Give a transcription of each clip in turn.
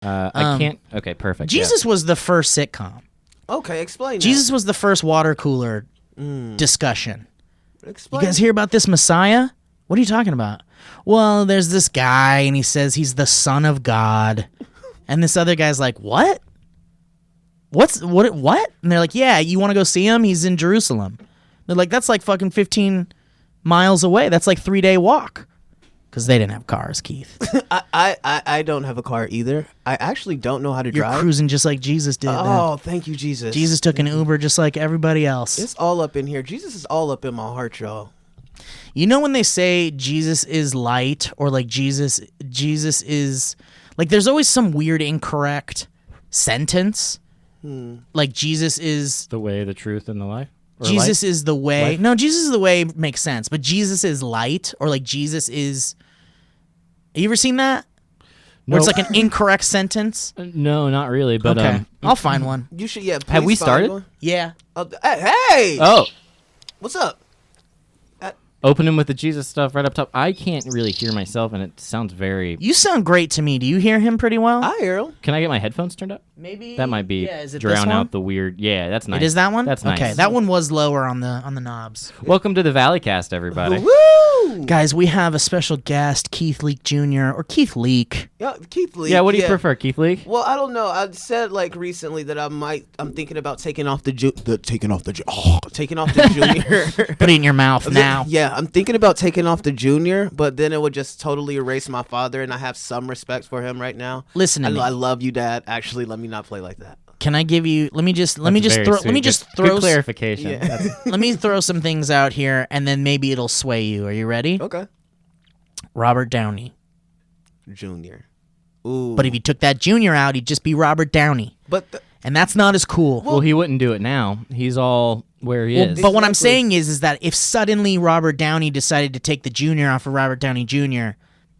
I can't. Okay, perfect. Jesus was the first sitcom. Okay, explain. Jesus was the first water cooler discussion. Explain. You guys hear about this Messiah? What are you talking about? Well, there's this guy, and he says he's the Son of God. And this other guy's like, what? What? And they're like, yeah, you want to go see him? He's in Jerusalem. They're like, that's like fucking 15 miles away. That's like 3-day walk. Because they didn't have cars, Keith. I don't have a car either. I actually don't know how to You're drive. cruising just like Jesus did. Oh, thank you, Jesus. Jesus took an Uber just like everybody else. It's all up in here. Jesus is all up in my heart, y'all. You know when they say Jesus is light, or like Jesus is like, there's always some weird incorrect sentence. Like Jesus is The way, the truth, and the life. Or Jesus light? is the way. Life? No, Jesus is the way makes sense, but Jesus is light, or like Jesus is. Have you ever seen that? Where it's Nope. like an incorrect sentence. No, not really. But Okay, I'll find one. You should, yeah. Have we please find started? one. Yeah. Hey! oh, What's up? opening with the Jesus stuff right up top. I can't really hear myself, and it sounds very. You sound great to me. Do you hear him pretty well? I hear him. Can I get my headphones turned up? Maybe That might be Yeah, is it this drown one? out the weird. Yeah, that's nice. It is that one. That's nice. Okay, that one was lower on the knobs. Welcome to the Valleycast, everybody. Woo! Guys, we have a special guest, Keith Leak Jr. or Keith Leak. Yeah, Keith Lee. Yeah, what do you prefer, Keith Lee? Well, I don't know. I said like recently that I'm thinking about taking off the junior. Put it in your mouth now. Yeah, I'm thinking about taking off the junior, but then it would just totally erase my father, and I have some respect for him right now. Listen to me. I love you, Dad. Actually, let me not play like that. Can I give you? Let me just Very sweet. throw Good clarification. Yeah. let me throw some things out here, and then maybe it'll sway you. Are you ready? Okay. Robert Downey. Junior. Ooh. But if you took that junior out, he'd just be Robert Downey, But and that's not as cool. Well, he wouldn't do it now. He's all where he is. But what I'm Exactly. saying is that if suddenly Robert Downey decided to take the junior off of Robert Downey Jr.,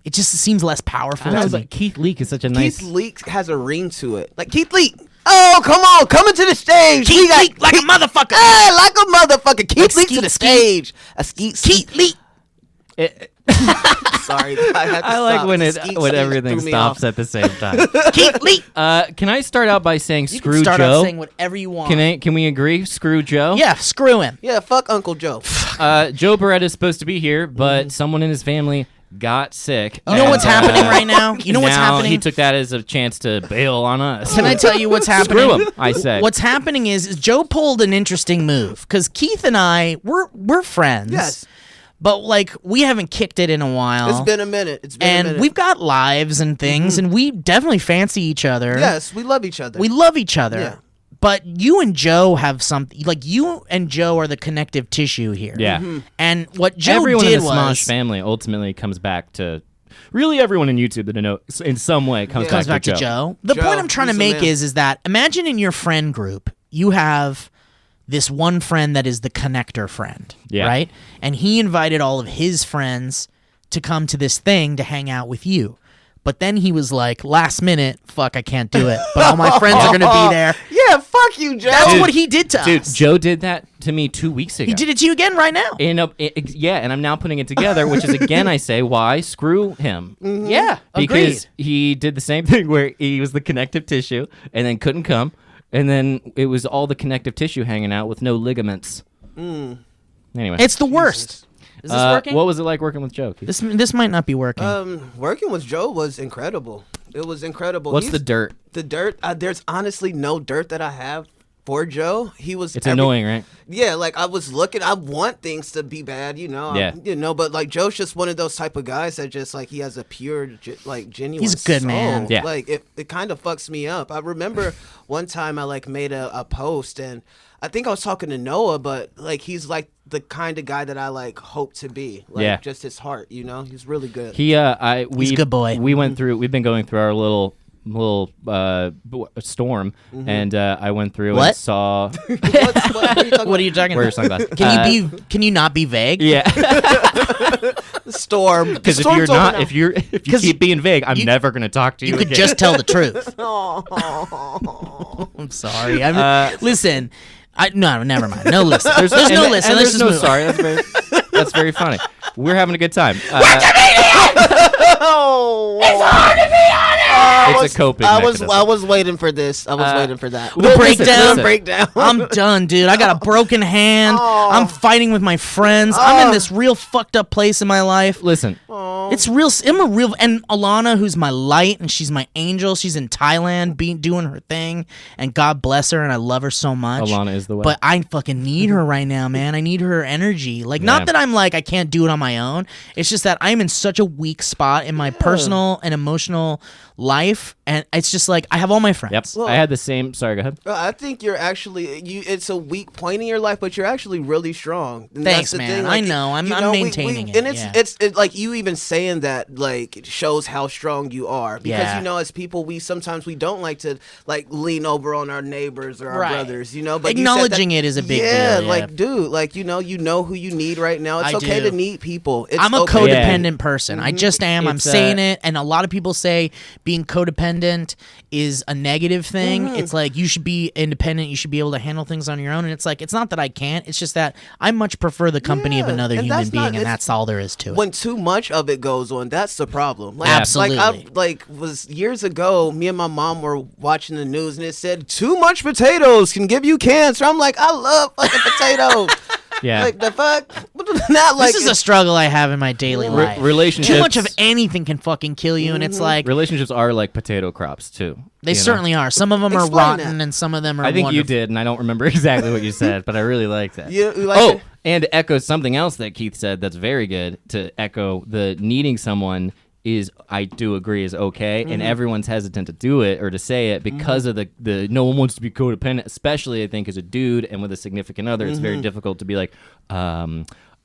it just seems less powerful. I know, to me. but Keith Leak is such a nice. Keith Leak has a ring to it. Like Keith Leak. Oh, come on, coming to the stage. Keith Leak like a motherfucker. Hey, like a motherfucker. Keith Leak to Skeet, the skeet. stage. A skeet. Keith Leak. Sorry, I had to I like stop. when The skeet when threw everything me stops off. at the same time. Keith Leak. Can I start out by saying You screw can start Joe? out saying whatever you want. Can we agree? Screw Joe. Yeah, screw him. Yeah, fuck Uncle Joe. Joe Beretta is supposed to be here, but someone in his family got sick. You know what's happening right now? You know what's Now happening? He took that as a chance to bail on us. Can I tell you what's happening? Screw him, I say. What's happening is Joe pulled an interesting move because Keith and I we're friends. Yes. But like we haven't kicked it in a while. It's been a minute. It's been a and minute. we've got lives and things, and we definitely fancy each other. Yes, we love each other. We love each other. Yeah. But you and Joe have something like you and Joe are the connective tissue here. Yeah. And what Joe Everyone did in the Smosh was family ultimately comes back to. Really, everyone in YouTube that I know in some way comes back to Joe. The Joe, point I'm trying to he's the make man. is that imagine in your friend group you have this one friend that is the connector friend, Yeah. right? And he invited all of his friends to come to this thing to hang out with you. But then he was like, last minute, fuck, I can't do it. But all my friends are going to be there. Yeah, fuck you, Joe. That's what he did to Dude, us. Joe did that to me 2 weeks ago. He did it to you again right now. Yeah, and I'm now putting it together, which is again I say why screw him. Yeah, Because agreed. he did the same thing where he was the connective tissue and then couldn't come, and then it was all the connective tissue hanging out with no ligaments. Anyway, It's the worst. Is this working? What was it like working with Joe? Keith? This might not be working. Working with Joe was incredible. It was incredible. What's the dirt? The dirt. There's honestly no dirt that I have for Joe. He was. It's annoying, right? Yeah, like I was looking. I want things to be bad, you know. Yeah. But like Joe's just one of those type of guys that just like he has a pure, genuine. He's a good soul. man. Yeah. Like it kind of fucks me up. I remember one time I like made a post and I think I was talking to Noah, but like he's like the kind of guy that I like hope to be. Like Yeah. just his heart, you know. He's really good. He's a good boy. We've been going through our little storm, and I went through What? and saw. what are you talking What are you talking Wear your about? sunglasses. Can you not be vague? Yeah, about? Storm. because if Storm's you're over not, now. if you 'Cause keep being vague, I'm you- never gonna talk to you. You could again. just tell the truth. Oh. I'm sorry. Listen. No, never mind. No listen. There's no and listen. and Let's there's just no move. sorry. That's very funny. We're having a good time. Oh, It's a coping I mechanism. was waiting for this. I was waiting for that. The breakdown. The breakdown. I'm done, dude. I got a broken hand. Oh. I'm fighting with my friends. I'm in this real fucked up place in my life. Listen, It's real. I'm a real. And Alana, who's my light, and she's my angel. She's in Thailand, doing her thing, and God bless her, and I love her so much. Alana is the way. But I fucking need her right now, man. I need her energy. Like, Yeah. not that I'm like I can't do it on my own. It's just that I'm in such a weak spot in my personal and emotional life, and it's just like I have all my friends. Yep. Well- I had the same. Sorry, go ahead. I think you're actually it's a weak point in your life, but you're actually really strong. And Thanks, that's the man. thing. I Like, know. I'm maintaining it, and yeah. it's like you even saying that like it shows how strong you are because Yeah. you know as people we sometimes we don't like to like lean over on our neighbors or our Right. brothers, you know. But Acknowledging you said that, it is a big yeah, deal, yeah. like dude, like you know who you need right now. It's I okay do. to need people. It's I'm a okay. codependent person. I just am. I'm It's, saying it, and a lot of people say being codependent is a negative thing. Mm-hmm. It's like you should be independent. You should be able to handle things on your own. And it's like it's not that I can't. It's just that I much prefer the company of Yeah, another and human that's being, not- and it's- that's all there is to it. When too much of it goes on, that's the problem. Like, Absolutely. Like was years ago, me and my mom were watching the news and it said too much potatoes can give you cancer. I'm like, I love fucking potatoes. Yeah. Like the fuck? Not like This is a struggle I have in my daily life. relationships. Too much of anything can fucking kill you, and it's like Relationships are like potato crops too. they you know? certainly are. Some of them are Explain rotten, that. and some of them are. I think you wonderful. did, and I don't remember exactly what you said, but I really liked that. You like oh, it? and to echo something else that Keith said that's very good, to echo the needing someone is, I do agree, is okay, and everyone's hesitant to do it or to say it because of the no one wants to be codependent, especially I think as a dude and with a significant other. It's very difficult to be like,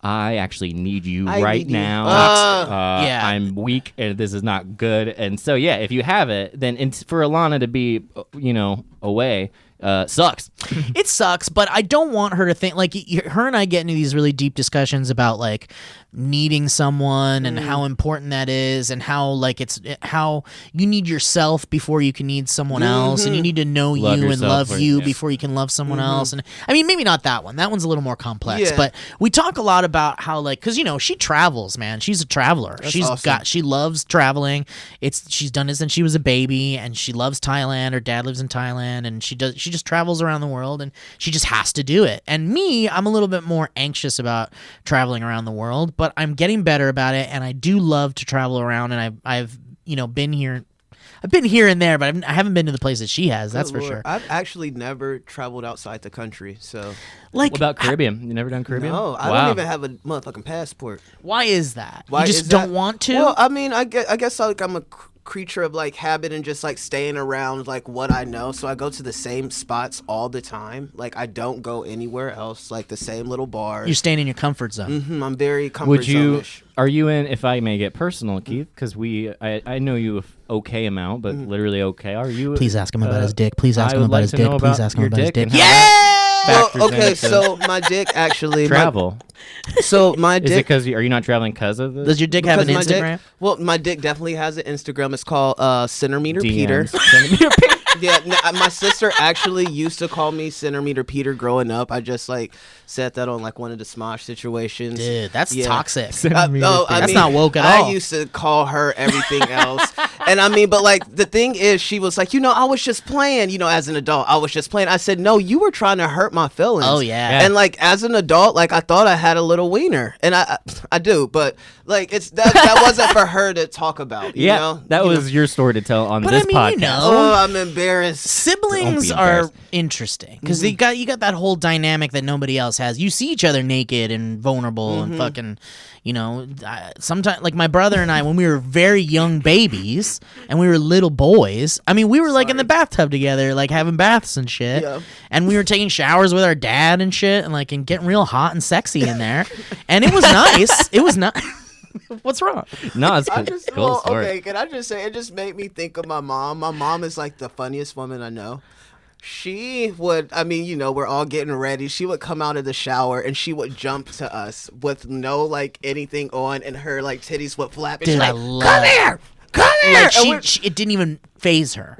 I actually need you I right need you. now. Yeah. I'm weak and this is not good. And so, yeah, if you have it, then for Alana to be, away, sucks. It sucks, but I don't want her to think like her and I get into these really deep discussions about like needing someone and how important that is, and how like how you need yourself before you can need someone else, and you need to know Love you and yourself love before you yeah. before you can love someone else. And I mean, maybe not that one. That one's a little more complex, Yeah. but we talk a lot about how like because she travels, man. She's a traveler. awesome. She loves traveling. She's done it since she was a baby, and she loves Thailand. Her dad lives in Thailand, and she just travels around the world, and she just has to do it. And me, I'm a little bit more anxious about traveling around the world, but I'm getting better about it, and I do love to travel around, and I've been here. I've been here and there, but I haven't been to the place that she has. That's for Lord, sure. I've actually never traveled outside the country, so Like, What about Caribbean? You never done Caribbean? no, I Wow. don't even have a motherfucking passport. why is that? Why you just is don't that? want to? Well, I mean, I guess like I'm a creature of like habit and just like staying around like what I know. So I go to the same spots all the time. Like I don't go anywhere else. Like the same little bars. You're staying in your comfort zone. I'm very comfort Would you? zone-ish. Are you in? If I may get personal, Keith, because I know you okay amount, but literally okay. Are you? Please ask him about his dick. Please ask I him would about like his to dick. know Please about ask him your about his dick dick. and how that factors Well, okay, into so my dick actually travel. my Is it dick. because are you not traveling because of this? Does your dick have an because my Instagram? Dick, well, my dick definitely has an Instagram. It's called Centimeter DMs. Peter. Centimeter Peter. Yeah, my sister actually used to call me Centimeter Peter growing up. I just like said that on like one of the Smosh situations. Dude, that's Yeah. toxic. Centimeter That's not woke at all. I used to call her everything else. And I mean, but like the thing is, she was like, I was just playing, as an adult, I was just playing. I said, no, you were trying to hurt my feelings. Oh, yeah. And like as an adult, like I thought I had a little wiener. And I do, but like that wasn't for her to talk about. You Yeah, know? that was your story to tell on But this I mean, podcast. Oh, I'm embarrassed. Siblings Don't be are embarrassed. interesting because you got that whole dynamic that nobody else has. You see each other naked and vulnerable and fucking, sometimes like my brother and I when we were very young babies and we were little boys. I mean, we were like in the bathtub together, like having baths and shit, Yeah. and we were taking showers with our dad and shit, and like and getting real hot and sexy in there, and it was nice. It was not. What's wrong? No, it's I cool. just, Cool story. okay, can I just say, it just made me think of my mom. My mom is like the funniest woman I know. She would, we're all getting ready. She would come out of the shower and she would jump to us with no like anything on, and her like titties would flap. And Dude, she's I like, love come here. Like And we're- it didn't even faze her?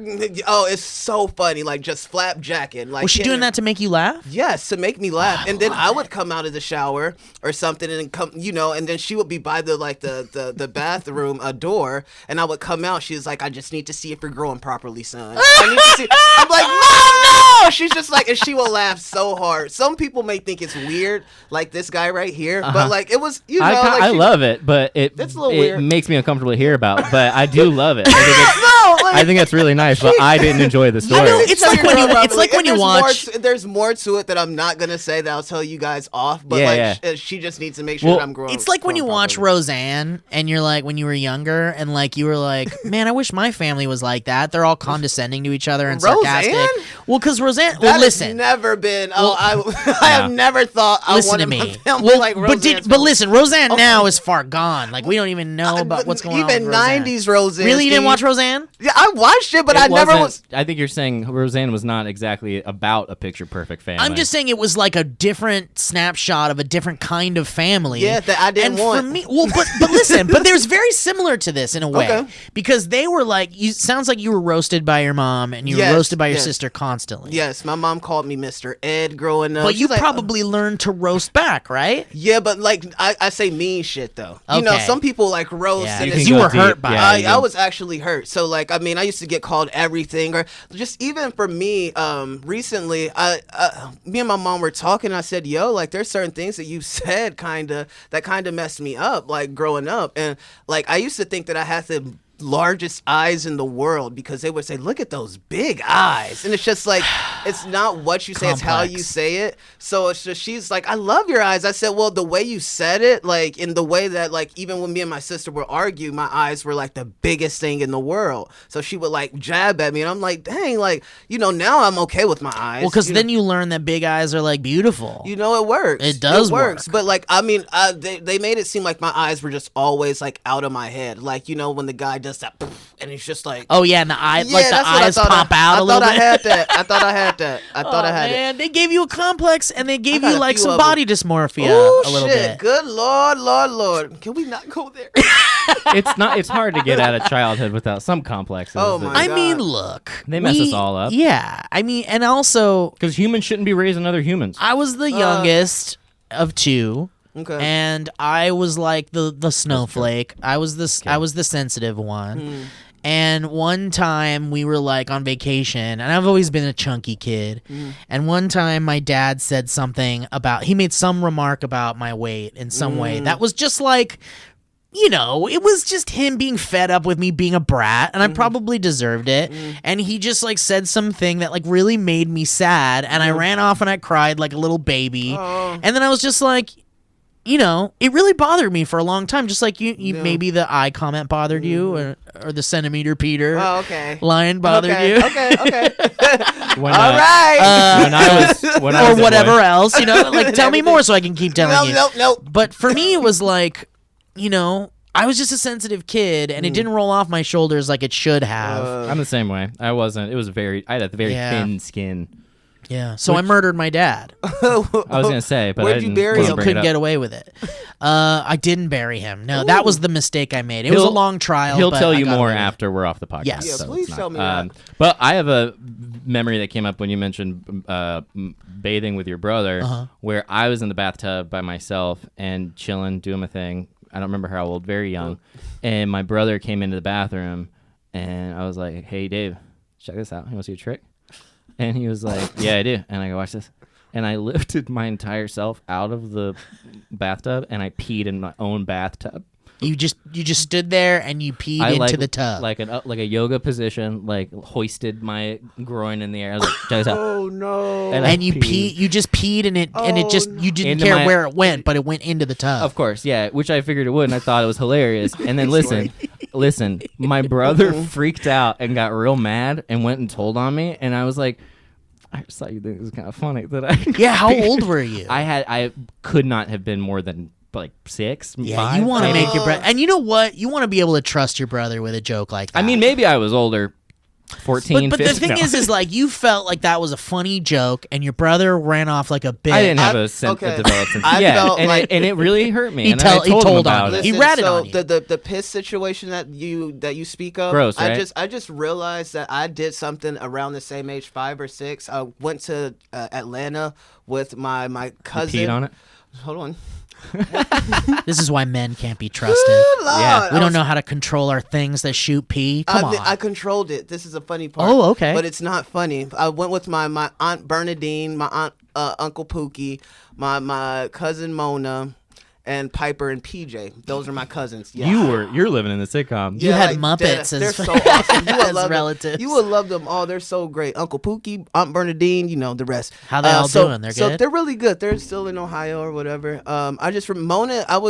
Oh, it's so funny. Like, just flapjacking. Like, Was she doing that to make you laugh? Yes, to make me laugh. And then I would come out of the shower or something and come, and then she would be by the bathroom door, and I would come out. She was like, I just need to see if you're growing properly, son. I need to see. I'm like, no. She's just like, and she will laugh so hard. Some people may think it's weird, like this guy right here, but like it was, I love it, but it's a little it weird. makes me uncomfortable to hear about. But I do love it. I think that's really nice, but I didn't enjoy the story. It's like when you watch. There's more to it that I'm not gonna say that I'll tell you guys off. But she just needs to make sure that I'm growing. It's like when you watch properly. Roseanne, and you're like, when you were younger, and like you were like, man, I wish my family was like that. They're all condescending to each other and sarcastic. Roseanne? Well, because Roseanne. That listen. has never been. I have never thought I Listen wanted to me. my family like Roseanne's but listen, Roseanne now is far gone. Like we don't even know about what's going on. Even with Roseanne. 90s Roseanne. Really, you didn't Steve. watch Roseanne? Yeah, I watched it, but I never was. I think you're saying Roseanne was not exactly about a picture perfect family. I'm just saying it was like a different snapshot of a different kind of family. Yeah, that I didn't and want. For me, well, but listen, but there's very similar to this in a way, Okay. because they were like, sounds like you were roasted by your mom and you were roasted by your sister constantly. Yes, my mom called me Mr. Ed growing up. But you She's like, probably learned to roast back, right? Yeah, but like I say mean shit though. Okay. Some people like roast. Yeah, and because it's- you go were deep. hurt by Yeah, it. I was actually hurt. So like, I mean, I used to get called everything, or just even for me, recently, me and my mom were talking. And I said, "Yo, like, there's certain things that you said, that kind of messed me up, like growing up, and like I used to think that I had the largest eyes in the world because they would say, look at those big eyes, and it's just like it's not what you say, it's how you say it. So it's just, she's like, I love your eyes. I said, well, the way you said it, like in the way that like even when me and my sister would argue, my eyes were like the biggest thing in the world. So she would like jab at me, and I'm like, dang, like, now I'm okay with my eyes. Well, because then you learn that big eyes are like beautiful. it works. It does work. But like, I mean, they made it seem like my eyes were just always like out of my head. Like, when the guy does that, and he's just like, oh yeah, and the eye, yeah, like the that's what I eyes thought pop out a little bit. I had that. I thought I had that. I thought I had Man, they gave you a complex, and they gave got you a like few some of 'em. body dysmorphia Oh a little shit! bit. Good Lord! Can we not go there? It's hard to get out of childhood without some complexes. Oh, my I God. mean, look, They mess us all up. Yeah, I mean, and also, Because humans shouldn't be raising other humans. I was the youngest of two. Okay. And I was like the snowflake. I was the sensitive one. And one time we were like on vacation, and I've always been a chunky kid. And one time my dad said something he made some remark about my weight in some way that was just like, it was just him being fed up with me being a brat, and I probably deserved it. And he just like said something that like really made me sad, and I ran off and I cried like a little baby. And then I was just like, it really bothered me for a long time. Just like you maybe the eye comment bothered you, or the centimeter Peter Oh, okay. line bothered you. Okay. When, All right. when I Or was a whatever boy- else, like tell me more so I can keep telling you. No. But for me, it was like, I was just a sensitive kid, and it didn't roll off my shoulders like it should have. I'm the same way. I wasn't. It was I had a very thin skin. Yeah. So I murdered my dad. I was gonna say, but Where'd I you didn't bury wanna him? bring it Couldn't up. get away with it. I didn't bury him. No, that was the mistake I made. It was a long trial. He'll but tell I you got more away with it. after we're off the podcast. Yes. Yeah, so please it's not- tell me that. But I have a memory that came up when you mentioned bathing with your brother, where I was in the bathtub by myself and chilling, doing my thing. I don't remember how old, very young. And my brother came into the bathroom, and I was like, "Hey, Dave, check this out. You want to see a trick?" And he was like, "Yeah, I do." And I go, "Watch this." And I lifted my entire self out of the bathtub, and I peed in my own bathtub. You just stood there and you peed into the tub. like a yoga position, like hoisted my groin in the air. I was like, check this out. Oh no. And I and you just peed in it, and it just you didn't Into care my- where it went, but it went into the tub. Of course, yeah, which I figured it would, and I thought it was hilarious. And then listen, my brother freaked out and got real mad and went and told on me, and I was like, I just thought you think it was kind of funny that I. Yeah, how old were you? I could not have been more than like 6. Yeah, 5, you want to maybe. make your brother, and you know what? You want to be able to trust your brother with a joke like that. I mean, maybe I was older. 14, But the 15. thing No. is like you felt like that was a funny joke, and your brother ran off like a bitch. I didn't have I- a sense okay. of developed sense. I yeah, felt and, like- it really hurt me. He and tell- I he told him told on about you. it. He ratted so on you. the piss situation that you speak of. Gross, right? I just realized that I did something around the same age, 5 or 6. I went to Atlanta with my cousin. Peed on it. Hold on. This is why men can't be trusted. Yeah. We don't know how to control our things that shoot pee. Come on. I controlled it. This is a funny part. Oh, okay. But it's not funny. I went with my aunt Bernadine, my aunt Uncle Pookie, my cousin Mona, and Piper and PJ. Those are my cousins. Yeah. You're living in the sitcom. You had like, Muppets they're as- so awesome. You would as love relatives. Them. You would love them all. They're so great. Uncle Pookie, Aunt Bernadine, the rest. How they all doing? They're So good? they're really good. They're still in Ohio or whatever. I just from Mona. I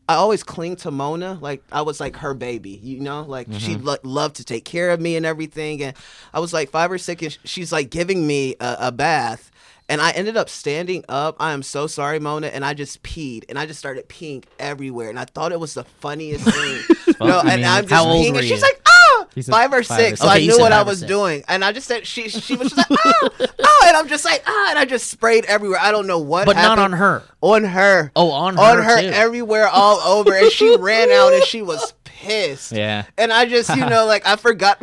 always cling to Mona. Like I was like her baby. Like she loved to take care of me and everything. And I was like 5 or 6, and she's like giving me a bath. And I ended up standing up. I am so sorry, Mona. And I just peed. And I just started peeing everywhere. And I thought it was the funniest thing. Well, I and mean, I'm just how old peeing. were And she's you? like, oh! He said 5 or 5 or 6. So 6. Okay, I you knew said what I 5 or was 6. doing. And I just said, she was just like, oh. And I'm just like, and I just sprayed everywhere. I don't know what But not happened. on her. On her. Oh, on On her, her too. everywhere, all over. And she ran out and she was pissed. Yeah. And I just, like, I forgot.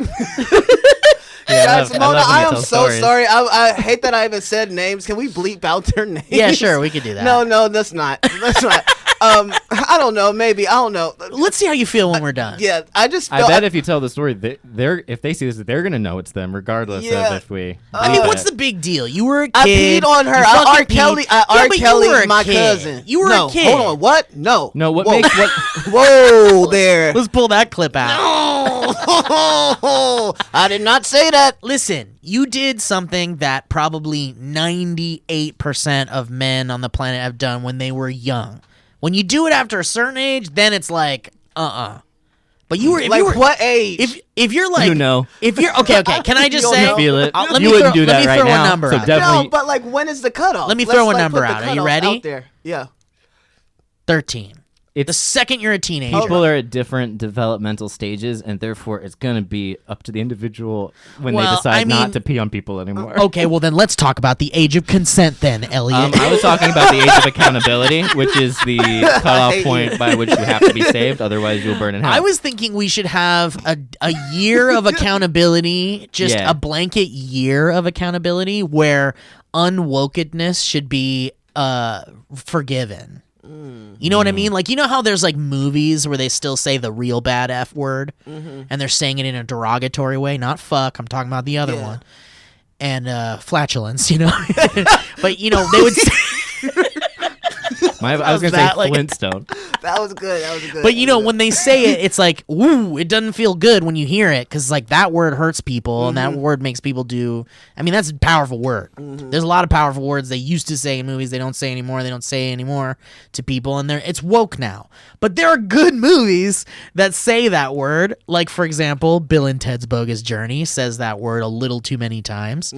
Yeah, Guys, I Mona, love when I you am tell so stories. sorry. I hate that I even said names. Can we bleep out their names? Yeah, sure, we could do that. No, that's not. That's not. I don't know. Maybe I don't know. Let's see how you feel when we're done. Yeah, I just. I Feel, bet if you tell the story, if they see this, they're gonna know it's them, regardless Yeah. of if we. I mean, bleep what's it. the big deal? You were a I kid. peed on her. You I fucking R. Kelly. peed. Yeah, R. but you Kelly, were a my kid. cousin. You were no, a kid. Hold on. What? No. No, what Whoa. makes what? Whoa there. Let's pull that clip out. I did not say that. Listen, you did something that probably 98% of men on the planet have done when they were young. When you do it after a certain age, then it's like, But you were if Like you were, what age? if you're like if you're okay, can I just You'll say know. Feel it. let You me wouldn't throw, do that let me right throw now, a number so out. definitely- No, but like when is the cutoff? Let me Let's, throw a like, number put the out. Are you cutoff ready? Out there. Yeah. 13. The It's second you're a teenager. people are at different developmental stages, and therefore it's gonna be up to the individual when they Well, decide I mean- not to pee on people anymore. Okay, well then let's talk about the age of consent then, Elliot. I was talking about the age of accountability, which is the cutoff hate point you. by which you have to be saved, otherwise you'll burn in hell. I was thinking we should have a year of accountability, just Yeah. a blanket year of accountability where unwokedness should be forgiven. You know what I mean? Like, you know how there's like movies where they still say the real bad F word and they're saying it in a derogatory way, not fuck, I'm talking about the other Yeah. one. And flatulence, you know. But you know, they would say I was gonna that say like- Flintstone. That was good. That was good. But you know, when they say it, it's like, woo, it doesn't feel good when you hear it because like that word hurts people and that word makes people do. I mean, that's a powerful word. There's a lot of powerful words they used to say in movies they don't say anymore. They don't say anymore to people, and it's woke now. But there are good movies that say that word. Like for example, Bill and Ted's Bogus Journey says that word a little too many times,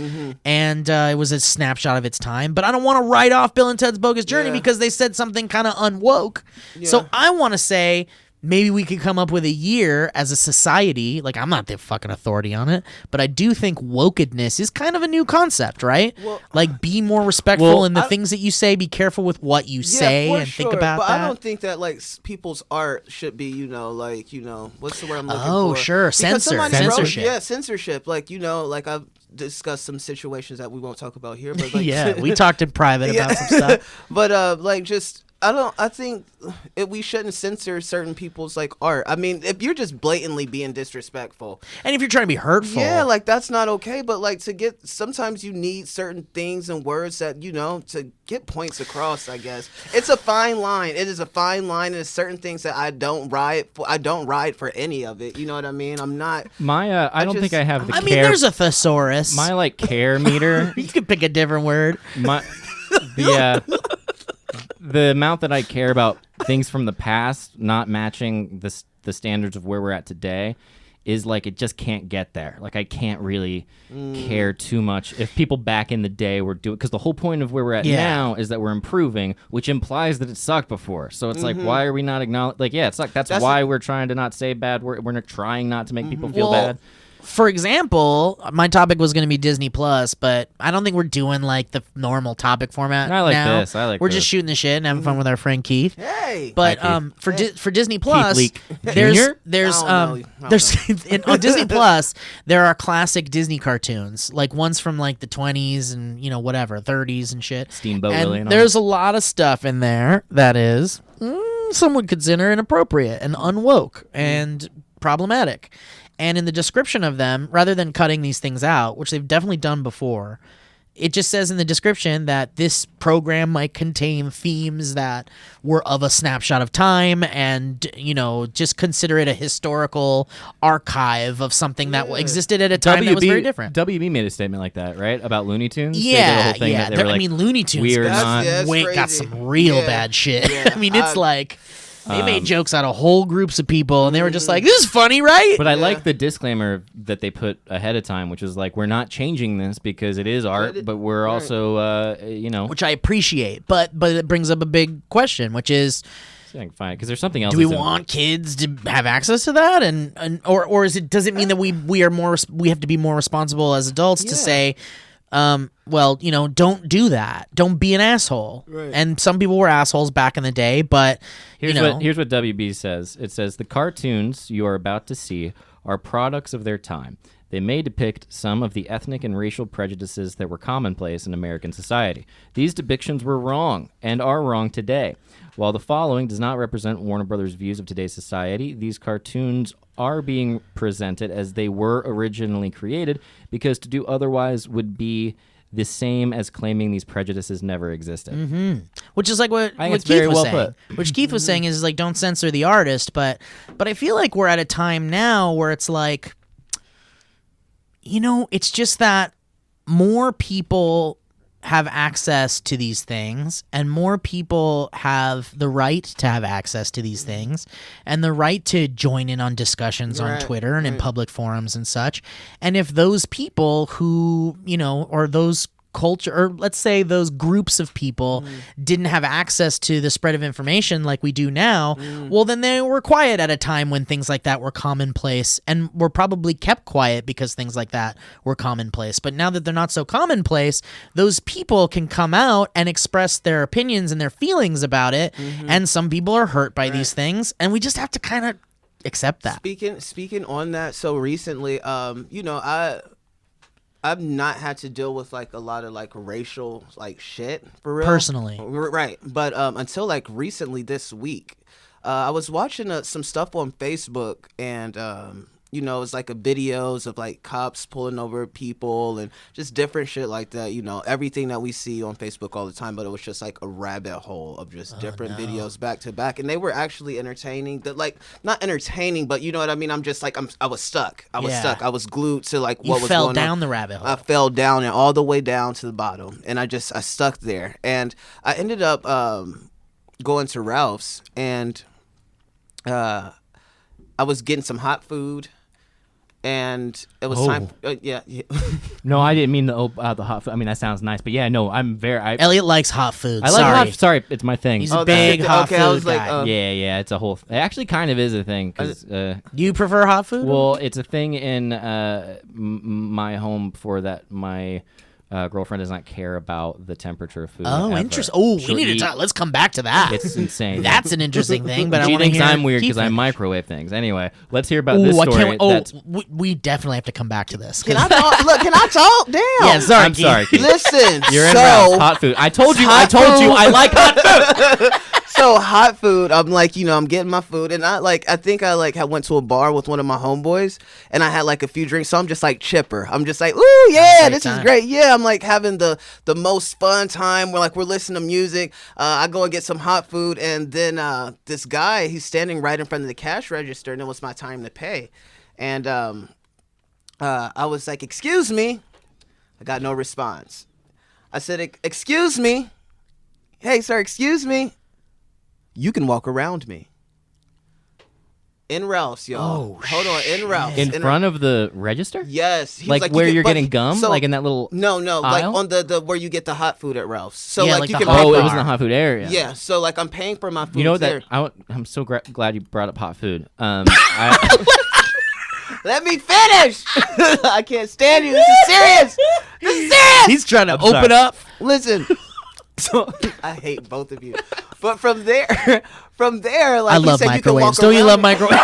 and it was a snapshot of its time. But I don't want to write off Bill and Ted's Bogus Journey Yeah. because they said something kind of unwoke. So I want to say maybe we could come up with a year as a society. Like, I'm not the fucking authority on it, but I do think wokedness is kind of a new concept, right? Well, like, be more respectful well, in the things that you say. Be careful with what you say for and think sure, about but that. I don't think that like people's art should be, what's the word I'm looking for? Oh, sure, Because censor, somebody wrote- censorship. Yeah, censorship. Like, like I've discussed some situations that we won't talk about here, but like, Yeah, we talked in private about some stuff. But like just. I think we shouldn't censor certain people's like art. I mean, if you're just blatantly being disrespectful, And if you're trying to be hurtful, yeah, like that's not okay. But like sometimes you need certain things and words that to get points across. I guess it's a fine line. It is a fine line, and there's certain things that I don't ride for. I don't ride for any of it. You know what I mean? I'm not. My I don't think I have the I care. mean, there's a thesaurus. my like care meter. You could pick a different word. My the amount that I care about things from the past not matching the standards of where we're at today is like it just can't get there. Like I can't really care too much if people back in the day were doing, because the whole point of where we're at Yeah. now is that we're improving, which implies that it sucked before. So it's like, why are we not acknowledging? Like, yeah, it sucked. That's why we're trying to not say bad word. We're not trying not to make people feel Well, bad. for example, my topic was going to be Disney Plus, but I don't think we're doing like the normal topic format. I like now. this. I like We're this. just shooting the shit and having fun with our friend Keith. Hey. But Hi, Keith. for Disney Plus, Leak there's Jr.? there's I don't know. there's on Disney Plus there are classic Disney cartoons, like ones from like the 20s and whatever 30s and shit. Steamboat and Willie and all there's a lot of stuff in there that is some would consider inappropriate and unwoke and problematic. And in the description of them, rather than cutting these things out, which they've definitely done before, it just says in the description that this program might contain themes that were of a snapshot of time and, just consider it a historical archive of something that existed at a time that was very different. WB made a statement like that, right? About Looney Tunes? They did a Yeah, whole thing yeah. that they were like, Looney Tunes we are That's- not... yeah, that's got crazy. some real Yeah. bad shit. Yeah. I mean, it's like... They made jokes out of whole groups of people, and they were just like, "This is funny, right?" But I like the disclaimer that they put ahead of time, which is like, we're not changing this because it is art, but we're also, which I appreciate. But it brings up a big question, which is, fine, because there's something else. do we that's in- want kids to have access to that, or does it mean that we have to be more responsible as adults to say, don't do that. Don't be an asshole. Right. And some people were assholes back in the day, but Here's what WB says. It says, the cartoons you are about to see are products of their time. They may depict some of the ethnic and racial prejudices that were commonplace in American society. These depictions were wrong and are wrong today. While the following does not represent Warner Brothers' views of today's society, these cartoons are being presented as they were originally created, because to do otherwise would be the same as claiming these prejudices never existed. which is like what I think it's Keith very was well saying. Which Keith was saying is like, don't censor the artist, but I feel like we're at a time now where it's like, it's just that more people have access to these things, and more people have the right to have access to these things, and the right to join in on discussions on Right, Twitter and in public forums and such. And if those people who, or those culture, or let's say those groups of people didn't have access to the spread of information like we do now, well, then they were quiet at a time when things like that were commonplace, and were probably kept quiet because things like that were commonplace. But now that they're not so commonplace, those people can come out and express their opinions and their feelings about it, and some people are hurt by these things, and we just have to kind of accept that. Speaking on that, so recently, I've not had to deal with like a lot of like racial like shit for real. Personally. Right. But until like recently this week, I was watching some stuff on Facebook, and it's like videos of like cops pulling over people and just different shit like that. Everything that we see on Facebook all the time, but it was just like a rabbit hole of just different videos back to back, and they were actually entertaining. That like not entertaining, but you know what I mean. I'm just like I was stuck. I was stuck. I was glued to like what was fell going on. down the rabbit hole. I fell down and all the way down to the bottom, and I stuck there, and I ended up going to Ralph's, and I was getting some hot food, and it was time. Yeah. No, I didn't mean the hot food. I mean, that sounds nice, but yeah, no, I'm very... Elliot likes hot food. I like Sorry. hot... Sorry, it's my thing. He's a big hot food I was like, guy. yeah, it's a whole... It actually kind of is a thing, because... Do you prefer hot food? well, it's a thing in my home for that my girlfriend does not care about the temperature of food. Oh, ever. interesting. Oh, She'll we need to eat- talk. Let's come back to that. It's insane. That's an interesting thing, but I She want to thinks hear. I'm weird Keith because I finish. microwave things. Anyway, let's hear about Ooh, this I story. can't. Oh, that's... we definitely have to come back to this. Can I talk? Look, can I talk? Damn. Yeah, sorry. I'm sorry, Keith. Listen. You're in so, Ralph's. Hot food. I told you hot food. I like hot food. So hot food, I'm like, I'm getting my food, and I think I went to a bar with one of my homeboys, and I had like a few drinks, so I'm just like chipper. I'm just like, ooh, yeah, this is great. Yeah, I'm like having the most fun time. We're listening to music. I go and get some hot food, and then this guy, he's standing right in front of the cash register, and it was my time to pay, and I was like, excuse me. I got no response. I said, excuse me. Hey, sir, excuse me. You can walk around me. In Ralph's, y'all. Oh, Hold on, in Ralph's. In front of the register? Yes. He Like was where you you're but- getting gum? so- Like in that little No, like aisle? on the where you get the hot food at Ralph's. So Yeah, like like you the can hot Oh, pay it for was in the hot food area. Yeah, so like I'm paying for my food. You know there. that I'm so glad you brought up hot food. Let me finish. I can't stand you. This is serious. This is serious. He's trying to sorry. open up. Listen. So I hate both of you. But from there, like I he love said, you can walk microwaves. Don't you around love me. microwaves?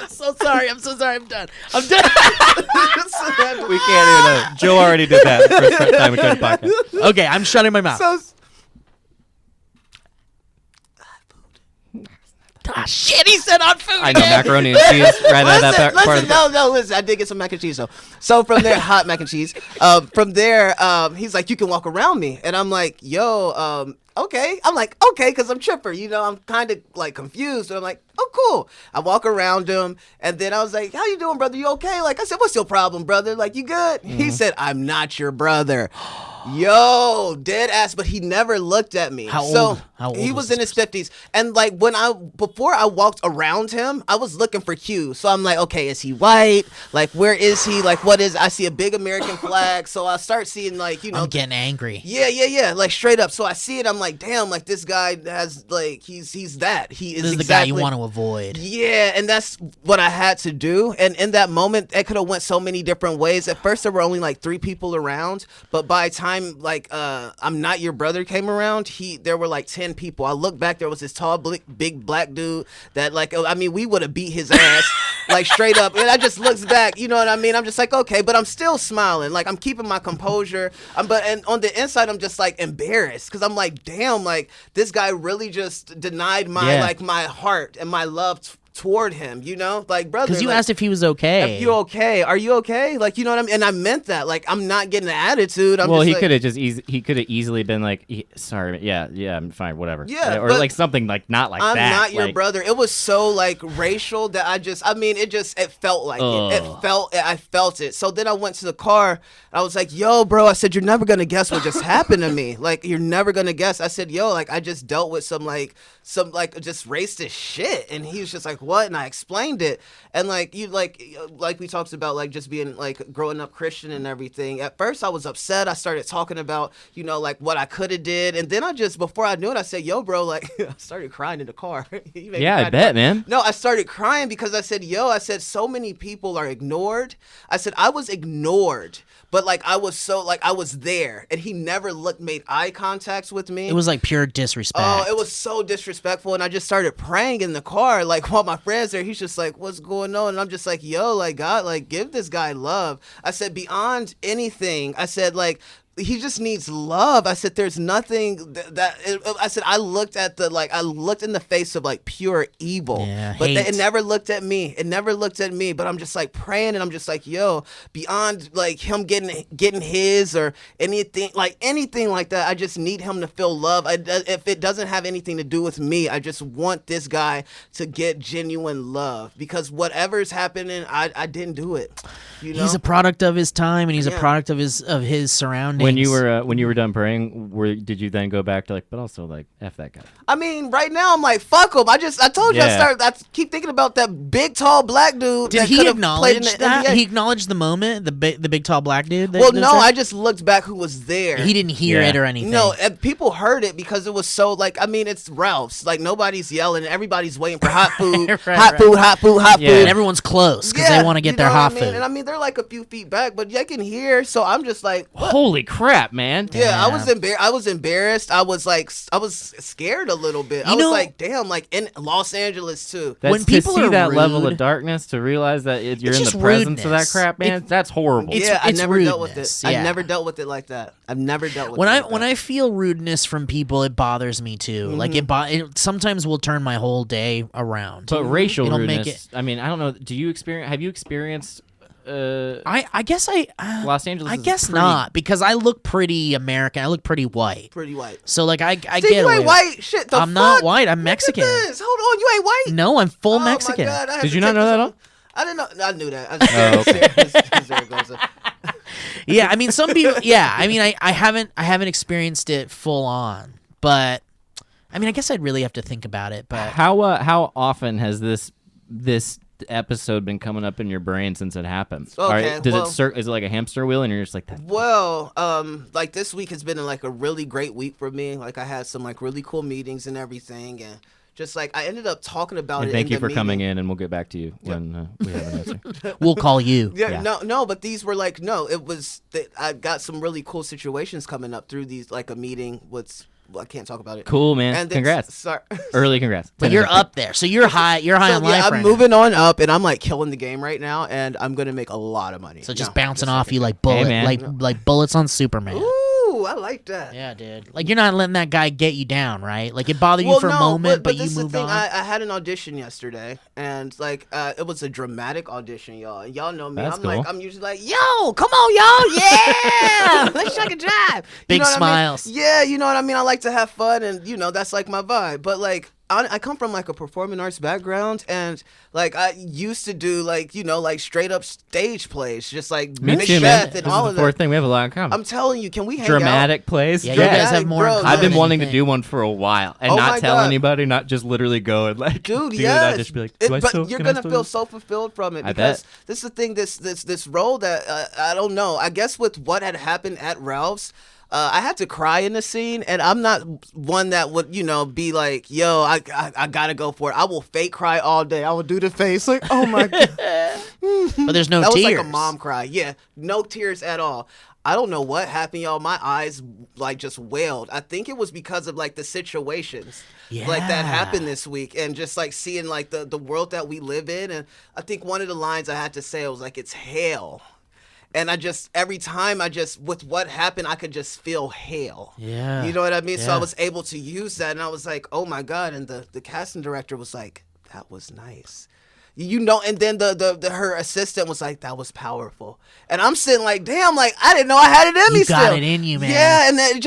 I'm so sorry. I'm done. I'm done. We can't hear that. Joe already did that the first time we tried the podcast. Okay, I'm shutting my mouth. So Ah, shit, he said on food. I know macaroni and cheese right at that part of the listen. I did get some mac and cheese though. So from there, hot mac and cheese. From there, he's like, you can walk around me, and I'm like, yo, okay. I'm like, okay, because I'm chipper. You know, I'm kind of like confused. So I'm like, oh, cool. I walk around him, and then I was like, how you doing, brother? You okay? Like I said, what's your problem, brother? Like, you good? He said, I'm not your brother. Yo, dead ass, but he never looked at me. How so old? How old he was was in this his 50s. And like before I walked around him, I was looking for Q. So I'm like, okay, is he white? Like, where is he? Like, what is, I see a big American flag. So I start seeing like, you know. I'm getting angry. Yeah. Like straight up. So I see it. I'm like, damn, like this guy has like, he's that. He is This is the exactly guy you want to avoid. Yeah, and that's what I had to do. And in that moment, it could have went so many different ways. At first, there were only like 3 people around, but by the time like I'm Not Your Brother came around, there were like 10 people. I look back, there was this tall, big black dude that like, I mean, we would have beat his ass like straight up. And I just looks back, you know what I mean? I'm just like, okay, but I'm still smiling, like I'm keeping my composure. And on the inside, I'm just like embarrassed because I'm like, damn, like this guy really just denied my like my heart and my love toward him, you know, like brother. Because you like, asked if he was okay. If you okay? Are you okay? Like, you know what I mean? And I meant that. Like, I'm not getting an attitude. Well, just he like, could have he could have easily been like, sorry, yeah, I'm fine, whatever. Yeah, or but like something like not like I'm that. not your like, brother. It was so like racial that it felt like it. I felt it. So then I went to the car. I was like, yo, bro, I said, you're never going to guess what just happened to me. Like, you're never going to guess. I said, yo, like, I just dealt with some just racist shit. And he was just like, what? And I explained it. And like, like we talked about, like just being like growing up Christian and everything. At first I was upset. I started talking about, you know, like what I could have did. And then before I knew it, I said, yo, bro, like I started crying in the car. Yeah, I bet, man. No, I started crying because I said, so many people are ignored. I said, I was ignored. But like I was there, and he never made eye contact with me. It was like pure disrespect. Oh, it was so disrespectful, and I just started praying in the car, like while my friend's there. He's just like, "What's going on?" And I'm just like, "Yo, like God, like give this guy love." I said, beyond anything, I said like. He just needs love. I said, there's nothing I said, I looked in the face of like pure evil, but it never looked at me. It never looked at me, but I'm just like praying and I'm just like, yo, beyond like him getting his or anything like that. I just need him to feel love. If it doesn't have anything to do with me, I just want this guy to get genuine love because whatever's happening, I didn't do it. You know? He's a product of his time and he's a product of his surroundings. When you were done praying, did you then go back to like, but also like F that guy? I mean, right now I'm like, fuck him. I told you I keep thinking about that big tall black dude. Did he acknowledge that? He acknowledged the moment, the big tall black dude. Well, no, I just looked back who was there. He didn't hear it or anything. No, people heard it because it was so like, I mean, it's Ralph's. Like nobody's yelling, everybody's waiting for hot food, hot food. And everyone's close because they want to get their hot food. And I mean, they're like a few feet back, but you can hear. So I'm just like, what? Holy crap, man! Yeah, I was embarrassed. I was scared a little bit. I was like, damn, like in Los Angeles too. When people to see are that rude, level of darkness, to realize that you're in the presence of that crap, man, that's horrible. I never dealt with it. Yeah. I never dealt with it like that. I've never dealt with it. When when I feel rudeness from people, it bothers me too. Mm-hmm. Like it sometimes will turn my whole day around. But racial It'll rudeness. make it, I mean, I don't know. Have you experienced? I guess Los Angeles. I guess not because I look pretty American. I look pretty white. Pretty white. So like I Steve, get you away ain't white. Shit, the I'm fuck? not white. I'm Look Mexican. at this. Hold on, you ain't white. No, I'm full Oh Mexican. my God, I have Did to you not check know that this at all? out. I didn't know. I knew that. There it goes. Yeah, I mean some people. Yeah, I mean I haven't experienced it full on, but I mean I guess I'd really have to think about it. But how often has this episode been coming up in your brain since it happened? Okay, is it like a hamster wheel and you're just like that? Well, like this week has been like a really great week for me. Like I had some like really cool meetings and everything, and just like I ended up talking about And it. thank in you the for coming meeting. in, and we'll get back to you when we have an answer. We'll call you. Yeah, no, but these were like, no, it was that I got some really cool situations coming up through these, like a meeting with, well, I can't talk about it. Cool, man. And then- Congrats. Sorry. Early congrats. But you're up there, so you're high. You're high So, on life. yeah, I'm right moving on up, and I'm like killing the game right now, and I'm gonna make a lot of money. now. So just No, bouncing just off you like man. like bullets on Superman. Ooh, I like that. Yeah, dude. Like you're not letting that guy get you down, right? Like it bothered you for a moment, but you this is the moved thing. on. I had an audition yesterday, and like it was a dramatic audition, y'all. And y'all know me. That's I'm cool. like, I'm usually like, yo, come on, y'all, yeah, let's check a drive. Big know what smiles. I mean? Yeah, you know what I mean. I like to have fun, and that's like my vibe. But like, I come from like a performing arts background, and like I used to do like like straight up stage plays, just like Me Macbeth too, man. and This all is of the fourth that. thing. We have a lot in common. I'm telling you, can we hang Dramatic plays. Yeah, you guys have more in bro, common I've been than wanting you to think. do one for a while and Oh not my tell God. anybody, not just literally go and like Dude, do yes. it. I just be like, do I but still, you're can I gonna still feel do it? so fulfilled from it I because bet. this is the thing. This role that I don't know. I guess with what had happened at Ralph's, I had to cry in the scene, and I'm not one that would be like, yo, I gotta go for it. I will fake cry all day. I will do the face like, oh my god. But there's no That was tears. like a mom cry. Yeah, no tears at all. I don't know what happened, y'all. My eyes like just wailed. I think it was because of like the situations like that happened this week, and just like seeing like the world that we live in. And I think one of the lines I had to say was like, it's hell. And every time with what happened, I could just feel hell. Yeah. You know what I mean? So Yeah. I was able to use that, and I was like, oh my God. And the casting director was like, that was nice. And then the her assistant was like, that was powerful. And I'm sitting like, damn, like I didn't know I had it in me You still. got it in you, man. Yeah, and then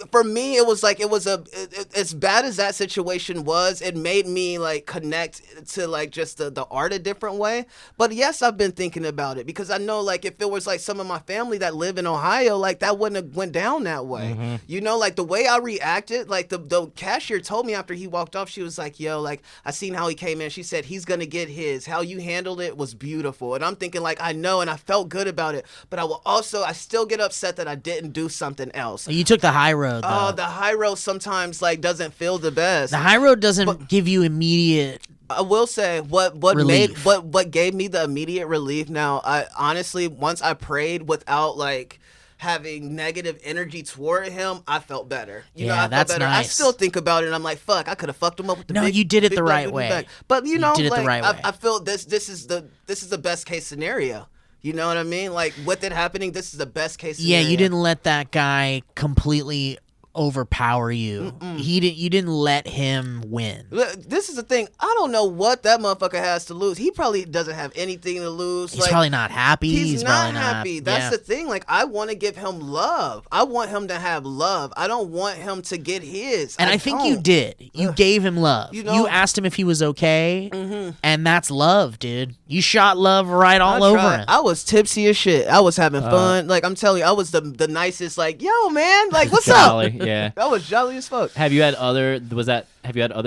for me, it was like as bad as that situation was, it made me like connect to like just the art a different way. But yes, I've been thinking about it because I know like if it was like some of my family that live in Ohio, like that wouldn't have went down that way. Like the way I reacted, like the cashier told me after he walked off, she was like, yo, like I seen how he came in. She said he's gonna get his. How you handled it was beautiful. And I'm thinking like, I know, and I felt good about it, but I still get upset that I didn't do something else. You took the high road, though. Oh, the high road sometimes like doesn't feel the best. The high road doesn't give you immediate. I will say what Relief. what gave me the immediate relief. Now, I honestly, once I prayed without like having negative energy toward him, I felt better. I Yeah, felt that's better. I nice. still think about it, and I'm like, fuck, I could have fucked him up with the No, big, you did it big the black right booty way. bag. But You did it the like, right way. I feel this is the best case scenario. You know what I mean? Like with it happening, this is the best case scenario. Yeah, you didn't let that guy completely overpower you. You didn't let him win. Look, this is the thing. I don't know what that motherfucker has to lose. He probably doesn't have anything to lose. He's probably not happy. He's probably not happy. That's yeah. the thing. Like, I want to give him love. I want him to have love. I don't want him to get his. And I think you did. You gave him love. You asked him if he was okay, and that's love, dude. You shot love right all over him. I was tipsy as shit. I was having fun. Like, I'm telling you, I was the nicest. Like, yo, man. Like, what's Jolly, up? yeah. I was jolly as fuck. Have you had other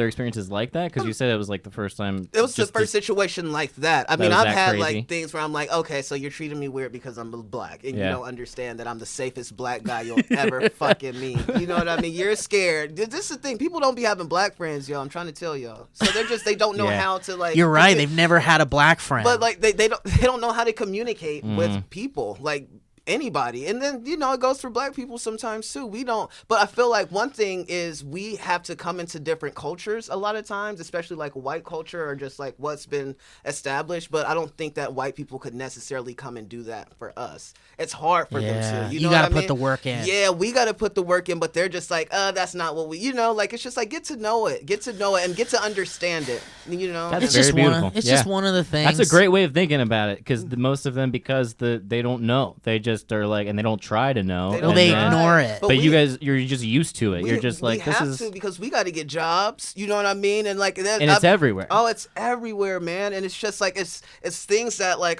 experiences like that? Because you said it was like the first time. It was the first situation like that. I mean, was I've that had crazy? like things where I'm like, okay, so you're treating me weird because I'm black, and Yeah. you don't understand that I'm the safest black guy you'll ever fucking meet. You know what I mean? You're scared. This is the thing. People don't be having black friends, yo. I'm trying to tell y'all. So they don't know Yeah. how to like. You're right. They've never had a black friend. But like they don't know how to communicate with people like anybody. And then it goes for black people sometimes too. We don't. But I feel like one thing is we have to come into different cultures a lot of times, especially like white culture or just like what's been established. But I don't think that white people could necessarily come and do that for us. It's hard for them Yeah. to. You know gotta what I put mean? the work in. Yeah, we got to put the work in. But they're just like, that's not what we. Like it's just like get to know it, and get to understand it. That's it's very just beautiful. It's Yeah. just one of the things. That's a great way of thinking about it, because most of them, because they don't know, they just are like, and they don't try to know. They Well, don't they try. ignore it. But you guys, you're just used to it. You're just like, we this have is, to because we got to get jobs. You know what I mean? And like that, and it's everywhere. Oh, it's everywhere, man. And it's just like it's things that like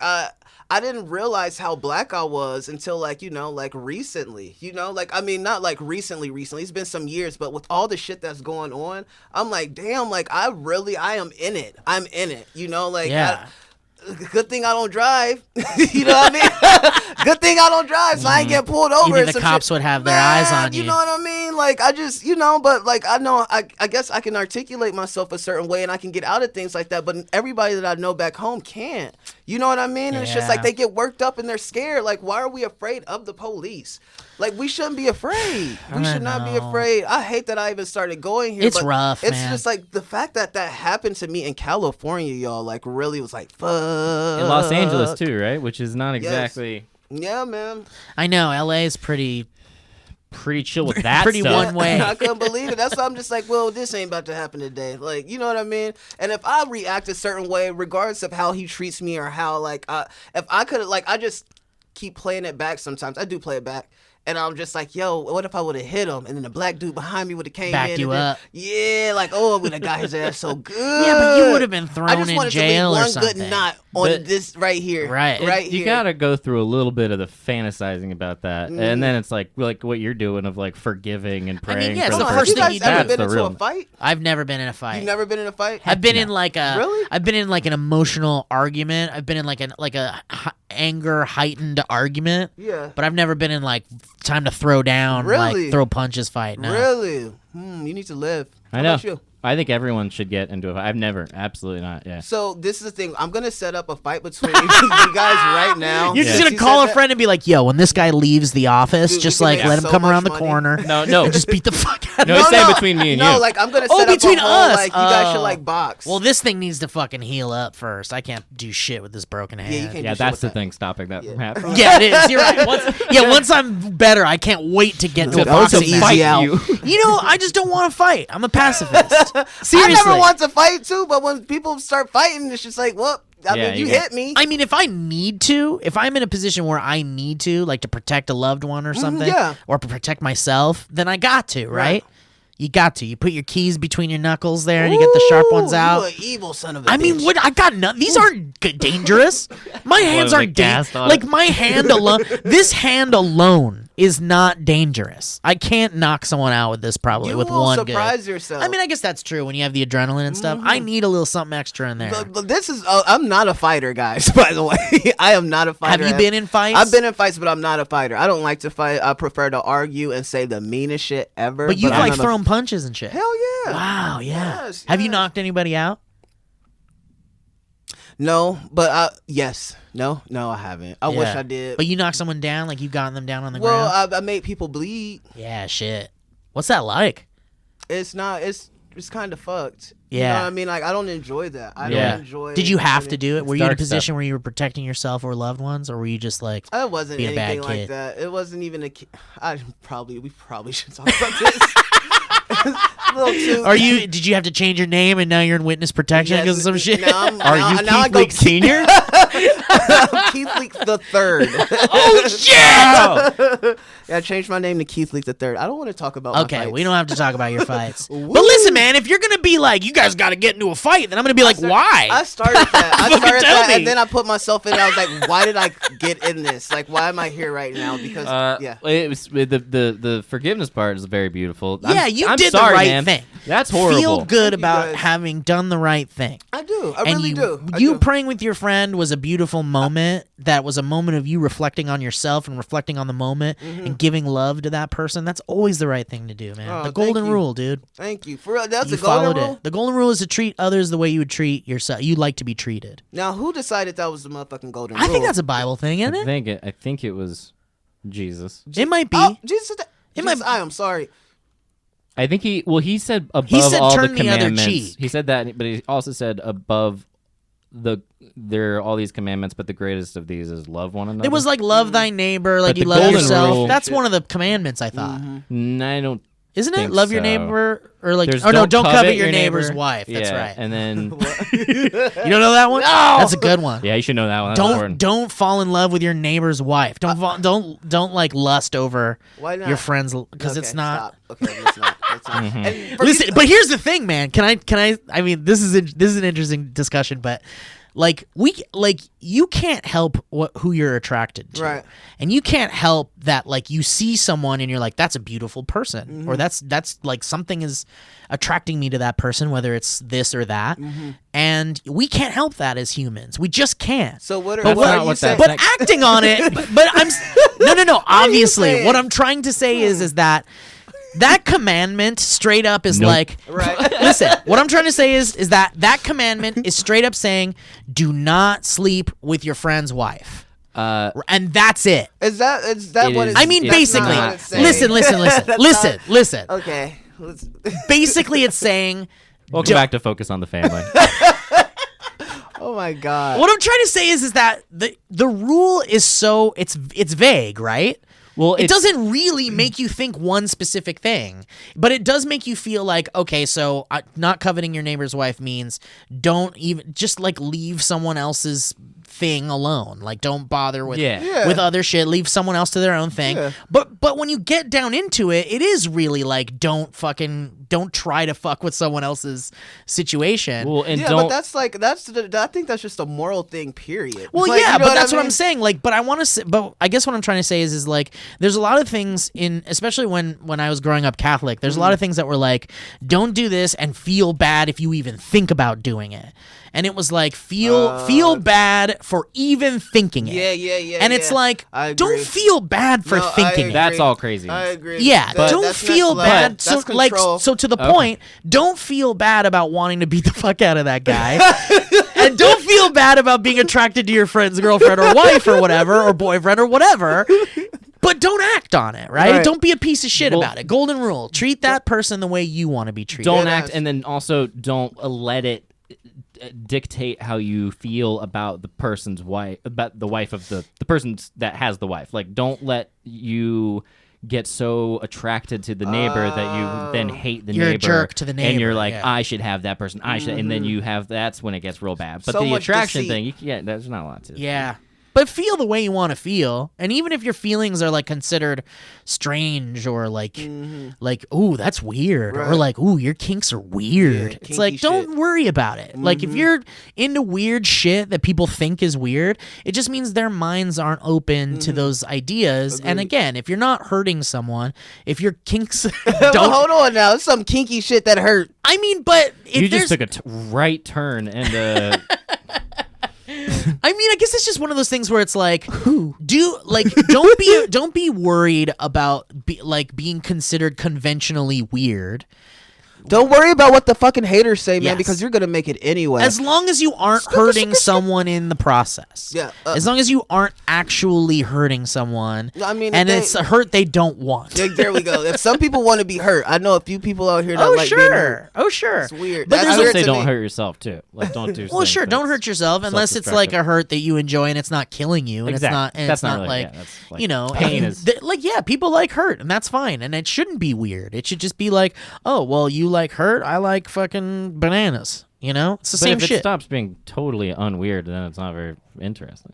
I didn't realize how black I was until like recently. Like I mean not like recently. It's been some years, but with all the shit that's going on, I'm like, damn, like I am in it. I'm in it. Like Yeah. good thing I don't drive. You know what I mean? Good thing I don't drive, so I ain't get pulled over. Either and the some cops shit. would have their eyes on You you. know what I mean? Like, I just, but like, I know, I guess I can articulate myself a certain way and I can get out of things like that, but everybody that I know back home can't. You know what I mean? And it's just like they get worked up and they're scared. Like, why are we afraid of the police? Like, we shouldn't be afraid. We should not be afraid. I hate that I even started going here. It's but rough, It's man. just like the fact that happened to me in California, y'all, like really was like, fuck. In Los Angeles too, right? Which is not exactly. Yeah, man. I know LA is pretty chill with that pretty stuff. one way. I couldn't believe it. That's why I'm just like, well, this ain't about to happen today. Like, you know what I mean? And if I react a certain way, regardless of how he treats me or how, like, if I could, like, I just keep playing it back sometimes. I do play it back. And I'm just like, yo, what if I would have hit him? And then the black dude behind me would have came Backed in. you and up. Yeah, like, oh, I would have got his ass so good. Yeah, but you would have been thrown I just in wanted jail to or leave one something. good knot on But- this right here. Right. Right You here. gotta go through a little bit of the fantasizing about that, and then it's like what you're doing of like forgiving and I mean, praying yeah, it's for the the Have first you person. thing guys you ever do. been That's the into a real. fight? I've never been in a fight. You've never been in a fight? I've been in like a Really? I've been in like an emotional argument. I've been in like a anger heightened argument. Yeah. But I've never been in like time to throw down, Really? like throw punches fight. No. Really? You need to live. I How know. about you? I think everyone should get into a fight. I've never, absolutely not. Yeah. So this is the thing. I'm gonna set up a fight between you guys right now. You're just Since gonna you call said a that- friend and be like, "Yo, when this guy leaves the office, Dude, just we can like make let him so come around much the money. corner, No. just beat the fuck out of No, him." it's saying between me and no, you. like I'm gonna Oh, set up between a whole, us. like you guys should Oh. like box. Well, this thing needs to fucking heal up first. I can't do shit with this broken hand. Yeah, you can't Yeah, do shit that's with the that. thing stopping that from happening. Yeah, it is. You're right. Once I'm better, I can't wait to get to a That was boxing an match. easy out. You know, I just don't want to fight. I'm a pacifist. I Seriously. never want to fight too, but when people start fighting, it's just like, well, I Yeah, mean, you you hit me. I mean, if I need to, if I'm in a position where I need to, like to protect a loved one or something, yeah. or to protect myself, then I got to, right? You got to. You put your keys between your knuckles there, and you get the sharp ones Ooh, out. You an evil son of a I mean, bitch. what? I got none. These aren't dangerous. My hands the aren't gas dangerous. on Like it. my hand alone. This hand alone is not dangerous. I can't knock someone out with this probably You with will one surprise good. yourself. I mean, I guess that's true when you have the adrenaline and stuff. I need a little something extra in there. But this is, I'm not a fighter, guys, by the way. I am not a fighter. Have you been in fights? I've been in fights, but I'm not a fighter. I don't like to fight. I prefer to argue and say the meanest shit ever. But you've I'm like not a- thrown punches and shit. Hell yeah. Wow, yeah. Yes, Have you yes. knocked anybody out? No, but yes. No, I haven't. I wish Yeah. I did. But you knocked someone down, like you've gotten them down on the well, ground? I made people bleed. Yeah, shit. What's that like? It's not. It's kind of fucked. You Yeah. know what I mean? Like, I don't enjoy that. I Yeah. don't enjoy. Did you have I to mean, do it? Were you in a dark stuff. position where you were protecting yourself or loved ones, or were you just like, It wasn't being a bad anything like kid? that. It wasn't even a. We probably should talk about this. A little too. are you? Did you have to change your name and now you're in witness protection because of some shit? Now Are you I Keith go Leak Senior? I'm Keith Leak the Third. Oh shit! Yeah, I changed my name to Keith Leak the Third. I don't want to talk about. my Okay, fights. we don't have to talk about your fights. But listen, man, if you're gonna be like, you guys got to get into a fight, then I'm gonna be like, why? I started that. I Fucking started tell that, me. and then I put myself in it. I was like, why did I get in this? Like, why am I here right now? Because yeah. It was the forgiveness part is very beautiful. Yeah, you I'm did sorry, the right man. thing. That's horrible. Feel good Thank you, about guys. having done the right thing. I do. I And really you, do. I you do. praying with your friend was a beautiful moment. That was a moment of you reflecting on yourself and reflecting on the moment and giving love to that person. That's always the right thing to do, man. Oh, the thank golden you. rule, dude. Thank you. For real, that's You a golden followed rule. it. The golden rule is to treat others the way you would treat yourself. You like to be treated. Now, who decided that was the motherfucking golden I rule? think that's a Bible thing, isn't I it? think it was Jesus. It might be. Oh, Jesus. It might- I am sorry. I think he said above said all turn the the other commandments. cheek. He said that, but he also said above there are all these commandments, but the greatest of these is love one another. It was like love thy neighbor, like But you the love golden yourself. rule- That's one of the commandments, I thought. I don't. Isn't it? think Love your so. neighbor, or like, There's oh no, don't covet your neighbor's wife. That's Yeah, right. And then You don't know that one? No, that's a good one. yeah, you should know that one. That's important. Don't fall in love with your neighbor's wife. Don't like lust over Why not? your friends because Okay, it's not. Stop. Okay, it's not. It's not. And for Listen, but here's the thing, man. Can I? I mean, this is an interesting discussion, but like you can't help who you're attracted to, Right. and you can't help that like you see someone and you're like, that's a beautiful person, or that's like something is attracting me to that person, whether it's this or that, and we can't help that as humans. We just can't. So what are, That's what not are you what saying? But acting on it, but I'm no. Obviously, saying? what I'm trying to say is that commandment straight up is like, Right. listen, what I'm trying to say is that commandment is straight up saying, do not sleep with your friend's wife. And that's it. Is that It what is- it's I mean, It's basically, not listen, listen. Okay. Basically, it's saying, Welcome back to Focus on the Family. Oh my God. what I'm trying to say is that the rule is so it's vague, right? Well, It it's- doesn't really make you think one specific thing, but it does make you feel like, okay, so not coveting your neighbor's wife means don't even just like leave someone else's thing alone. Like don't bother with Yeah. with other shit. Leave someone else to their own thing. Yeah. But when you get down into it, it is really like don't try to fuck with someone else's situation. Well, and Yeah, don't. but I think that's just a moral thing. Period. Well, Like, yeah, you know but that's I what mean? I'm saying. Like, but I want to say, but I guess what I'm trying to say is like, there's a lot of things especially when I was growing up Catholic, there's a lot of things that were like, don't do this and feel bad if you even think about doing it. And it was like, feel bad for even thinking it. Yeah. And it's like, I agree. don't feel bad for No, I thinking it. That's all crazy. I agree. Yeah, don't that's feel next level. bad. So That's control. so to the point, don't feel bad about wanting to beat the fuck out of that guy. And don't feel bad about being attracted to your friend's girlfriend or wife or whatever, or boyfriend or whatever. But don't act on it, right? Right. Don't be a piece of shit Well- about it. Golden rule. Treat that person the way you want to be treated. Don't Yeah, act, and then also don't let it dictate how you feel about the person's wife, about the wife of the person that has the wife. Like, don't let you get so attracted to the neighbor that you then hate the You're a neighbor. jerk to the and neighbor, you're like, yeah. I should have that person. I should, and then you have that's when it gets real bad. But So the much attraction deceit. thing, there's not a lot to. Yeah. But feel the way you want to feel. And even if your feelings are like considered strange or like ooh, that's weird. Or Right. like, ooh, your kinks are weird. Yeah, it's like, kinky don't shit. worry about it. Like if you're into weird shit that people think is weird, it just means their minds aren't open to those ideas. And Agreed. again, if you're not hurting someone, if your kinks Well, don't hold on now. It's some kinky shit that hurt. I mean, but if You there's just took a right turn and I mean, I guess it's just one of those things where it's like, don't be worried about being considered conventionally weird. Don't worry about what the fucking haters say, man, Yes. because you're gonna make it anyway. As long as you aren't hurting someone in the process. Yeah, as long as you aren't actually hurting someone. I mean, and if it's a hurt they don't want. There we go. If some people want to be hurt, I know a few people out here that Oh like being hurt. sure. Oh sure. It's weird. But That's I there's would weird say to don't me. hurt yourself too. Like don't do. well, things sure. Don't that's hurt yourself unless it's like self-destructive. a hurt that you enjoy and it's not killing you. And Exactly. it's not. And That's it's not not really- like, yeah, that's like you know, pain is- people like hurt, and that's fine. And it shouldn't be weird. It should just be like, oh, well, you like hurt. I like fucking bananas. You know, it's the But same if it shit. stops being totally unweird, then it's not very interesting.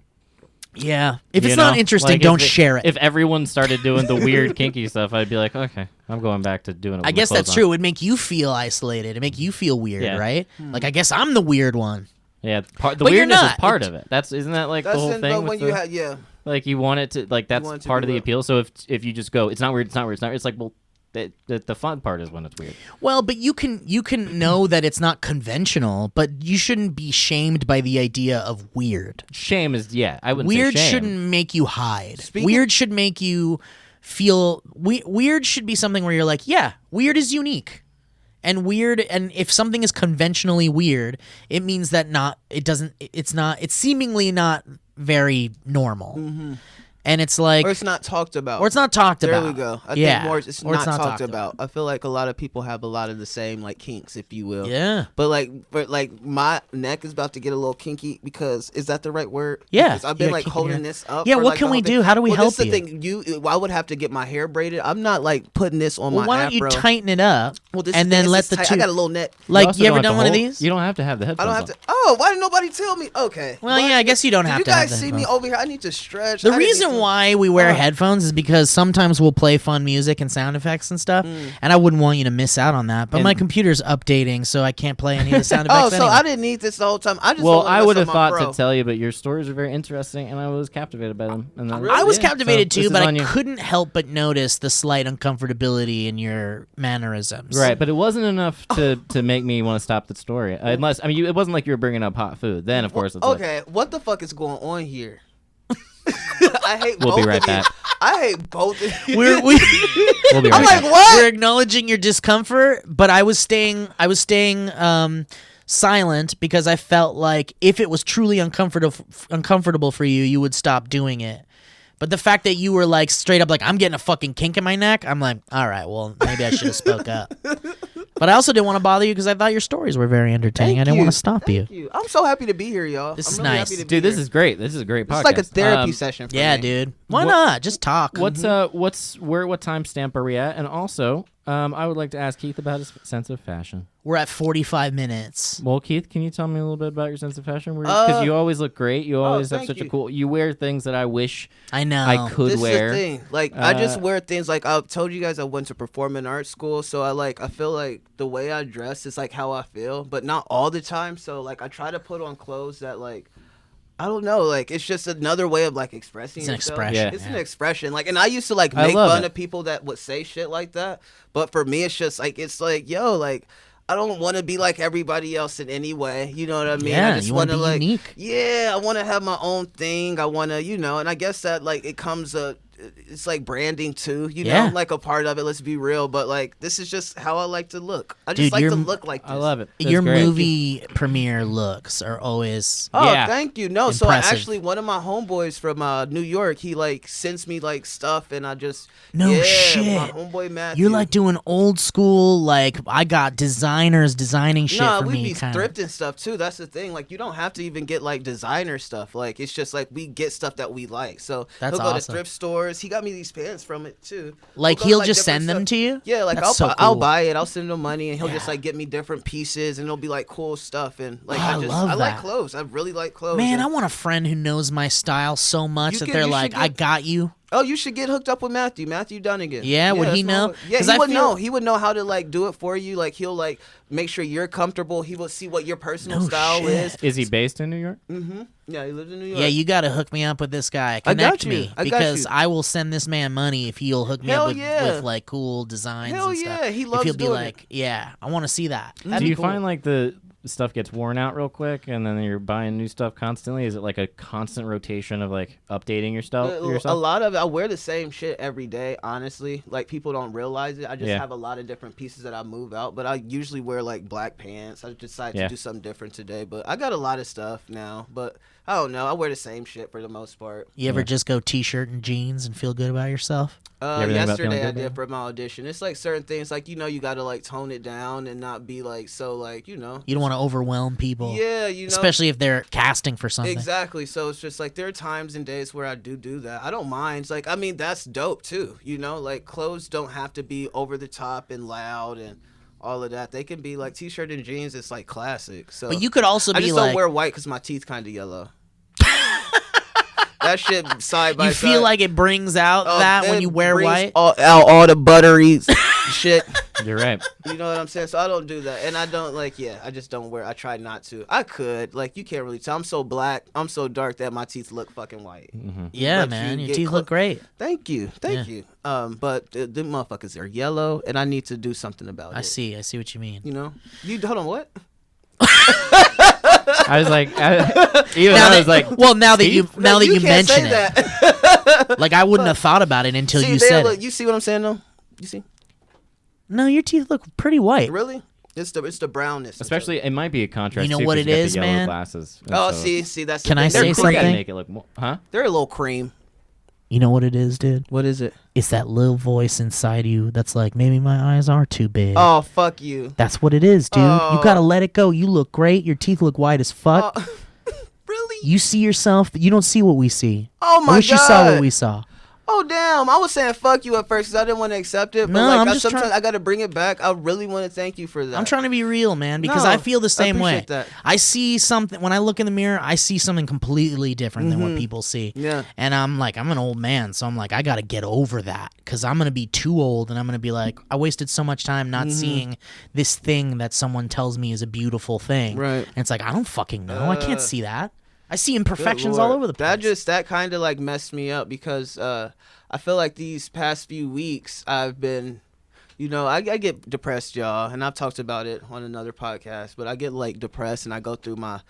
Yeah. If You it's not know? interesting, Like, don't if share it. If everyone started doing the weird kinky stuff, I'd be like, okay, I'm going back to doing it. With I my guess clothes that's on. true. It would make you feel isolated. It'd make you feel weird, Yeah. right? Like, I guess I'm the weird one. Yeah, the But you're weirdness is not. part of it. Isn't that like That's the whole in, thing? but with when the- you have like you want it to like that's want it to part be of the real. appeal. So if you just go, it's not weird, it's not weird, it's not weird. It's like, well, the fun part is when it's weird. Well, but you can know that it's not conventional, but you shouldn't be shamed by the idea of weird. Shame is I wouldn't Weird say shame. shouldn't make you hide. Speaking- Weird should make you feel weird should be something where you're like, yeah, weird is unique. And if something is conventionally weird, it means that it's seemingly not very normal. And it's like, or it's not talked about. talked There about. we go. I Yeah. think more it's Or not talked about. I feel like a lot of people have a lot of the same like kinks, if you will. Yeah. But like my neck is about to get a little kinky because is that the right word? Yeah, Because I've you been got like kinky holding hair. this up. Yeah, for, what like, can the we whole do? thing. How do we Well, help this is you? the thing. I would have to get my hair braided. I'm not like putting this on Well, my why don't afro. you tighten it up Well, this and is then it's let just the tight. two? I got a little neck. Like, also you ever don't have done to one of hold- these? You don't have to have the I headphones don't have on. to. Oh, why did nobody tell me? Okay. Well, yeah, I guess you don't Did have you to have guys the see me headphones. over here? I need to stretch. The I need to reason reason why we wear headphones is because sometimes we'll play fun music and sound effects and stuff, and I wouldn't want you to miss out on that. But my computer's updating, so I can't play any of the sound effects. So anyway. I didn't need this the whole time. I just I would have thought to tell you, but your stories are very interesting, and I was captivated by them. And then, I was captivated so too, but I you. couldn't help but notice the slight uncomfortability in your mannerisms. Right, but it wasn't enough to make me want to stop the story. Unless it wasn't like you were bringing up hot food. Then of course it's okay. What the fuck is going on here? I hate. We'll both be right of you. back. I hate both of you. We'll be I'm right like, back. what? We're acknowledging your discomfort, but I was staying silent because I felt like if it was truly uncomfortable for you, you would stop doing it. But the fact that you were like straight up like, I'm getting a fucking kink in my neck, I'm like, all right, well, maybe I should have spoke up. But I also didn't want to bother you because I thought your stories were very entertaining. I didn't want to stop you. I'm so happy to be here, y'all. This I'm is really nice. happy to be Dude, this here. is great. This is a great podcast. It's like a therapy session for Yeah, me. dude. Why not? Just talk. What timestamp are we at? And also, I would like to ask Keith about his sense of fashion. We're at 45 minutes. Well, Keith, can you tell me a little bit about your sense of fashion? Because you always look great. You always have thank such a you. cool. You wear things that I wish I know. I could This wear. is the thing. Like I just wear things like I told you guys I went to performing arts school, so I feel like the way I dress is like how I feel, but not all the time. So like I try to put on clothes that like I don't know, like it's just another way of like expressing It's an yourself. expression. Yeah. It's an expression. Like, and I used to like I make love fun it. of people that would say shit like that, but for me it's just like yo, like I don't want to be like everybody else in any way. You know what I mean? Yeah, I just you wanna want to be like, unique. yeah, I want to have my own thing. I want to, and I guess that like it comes it's like branding too. You know, Yeah. I'm like a part of it. Let's be real, but like this is just how I like to look. I Dude, just like you're- to look like this. I love it. That's Your great. movie premiere looks are always... Oh, Yeah. thank you. No, so Impressive. actually, one of my homeboys from New York, he like sends me like stuff, and I just No yeah, shit. My homeboy Matthew. You're like doing old school, like I got designers designing shit Nah, for we me. be kinda. thrifting stuff too. That's the thing. Like, you don't have to even get like designer stuff. Like, it's just like we get stuff that we like. So That's he'll go to awesome. thrift stores. He got me these pants from it too. Like We'll go to, he'll like, just different send them stuff. to you? Yeah, like That's so I'll cool. buy it. I'll send him money, and he'll just Yeah. like get me different pieces, and it'll be like cool stuff. And like Oh, I love I like that. clothes. I really like clothes. Man, and- I want a friend who knows my style so much You that can- they're you like, should I get- got you. Oh, you should get hooked up with Matthew Dunnigan. Yeah, would he that's my know? homeboy. Yeah, 'Cause he I would feel- know. He would know how to like do it for you. Like he'll like make sure you're comfortable. He will see what your personal No style shit. is. Is he based in New York? Yeah, he lives in New York. Yeah, you got to hook me up with this guy. I got Connect you. me I got because you. I will send this man money if he'll hook me Hell up with, yeah. with like cool designs Hell and stuff. yeah, he if loves he'll be doing like, yeah, I want to see that. Mm-hmm. That'd Do be you cool. find like the stuff gets worn out real quick, and then you're buying new stuff constantly? Is it like a constant rotation of like updating your A yourself? lot of it, I wear the same shit every day, honestly. Like, people don't realize it. I just Yeah. have a lot of different pieces that I move out, but I usually wear, like, black pants. I decided Yeah. to do something different today, but I got a lot of stuff now, but I don't know. I wear the same shit for the most part. You ever just go t-shirt and jeans and feel good about yourself? You ever think about feeling Yesterday I good, did man? for my audition. It's like certain things, like, you got to, like, tone it down and not be, like, so, like, You don't want to overwhelm people. Yeah, Especially if they're casting for something. Exactly. So it's just like there are times and days where I do that. I don't mind. It's like, I mean, that's dope too. Like clothes don't have to be over the top and loud and all of that. They can be like t-shirt and jeans. It's like classic. So But you could also I be just like, don't wear white because my teeth kind of yellow. That shit side by you side. feel like it brings out that when it you wear brings white? all the buttery shit. You're right. You know what I'm saying? So I don't do that. And I don't I just don't wear. I try not to. I could. Like, you can't really tell. I'm so black. I'm so dark that my teeth look fucking white. Yeah, But man. you Your get teeth look great. Thank you. Thank you. But the motherfuckers are yellow, and I need to do something about it. I see what you mean. Hold on, what? I was like, Now I was like, now that you can't mention say it, that. like I wouldn't have thought about it until See, you they said look, it. you see what I'm saying, though? You see? No, your teeth look pretty white. Really? It's the brownness. especially it might be a contrast. You know too, what 'cause it got the is, yellow man? Glasses. And Oh, so see, that's. Can the I thing. say They're you something? gotta cream. make it look more, huh? They're a little cream. You know what it is, dude? What is it? It's that little voice inside you that's like, maybe my eyes are too big. Oh, fuck you. That's what it is, dude. Oh. You gotta let it go. You look great. Your teeth look white as fuck. Really? You see yourself, but you don't see what we see. Oh I my wish god. you saw what we saw. Oh damn! I was saying fuck you at first because I didn't want to accept it, but No, like I'm I, just sometimes trying- I got to bring it back. I really want to thank you for that. I'm trying to be real, man, because No, I feel the same way. appreciate that. I see something when I look in the mirror. I see something completely different than what people see. Yeah. And I'm like, I'm an old man, so I'm like, I got to get over that because I'm gonna be too old, and I'm gonna be like, I wasted so much time not seeing this thing that someone tells me is a beautiful thing. Right. And it's like, I don't fucking know. I can't see that. I see Good imperfections all Lord. over the place. That kind of like messed me up because I feel like these past few weeks I've been, I get depressed, y'all, and I've talked about it on another podcast. But I get like depressed and I go through my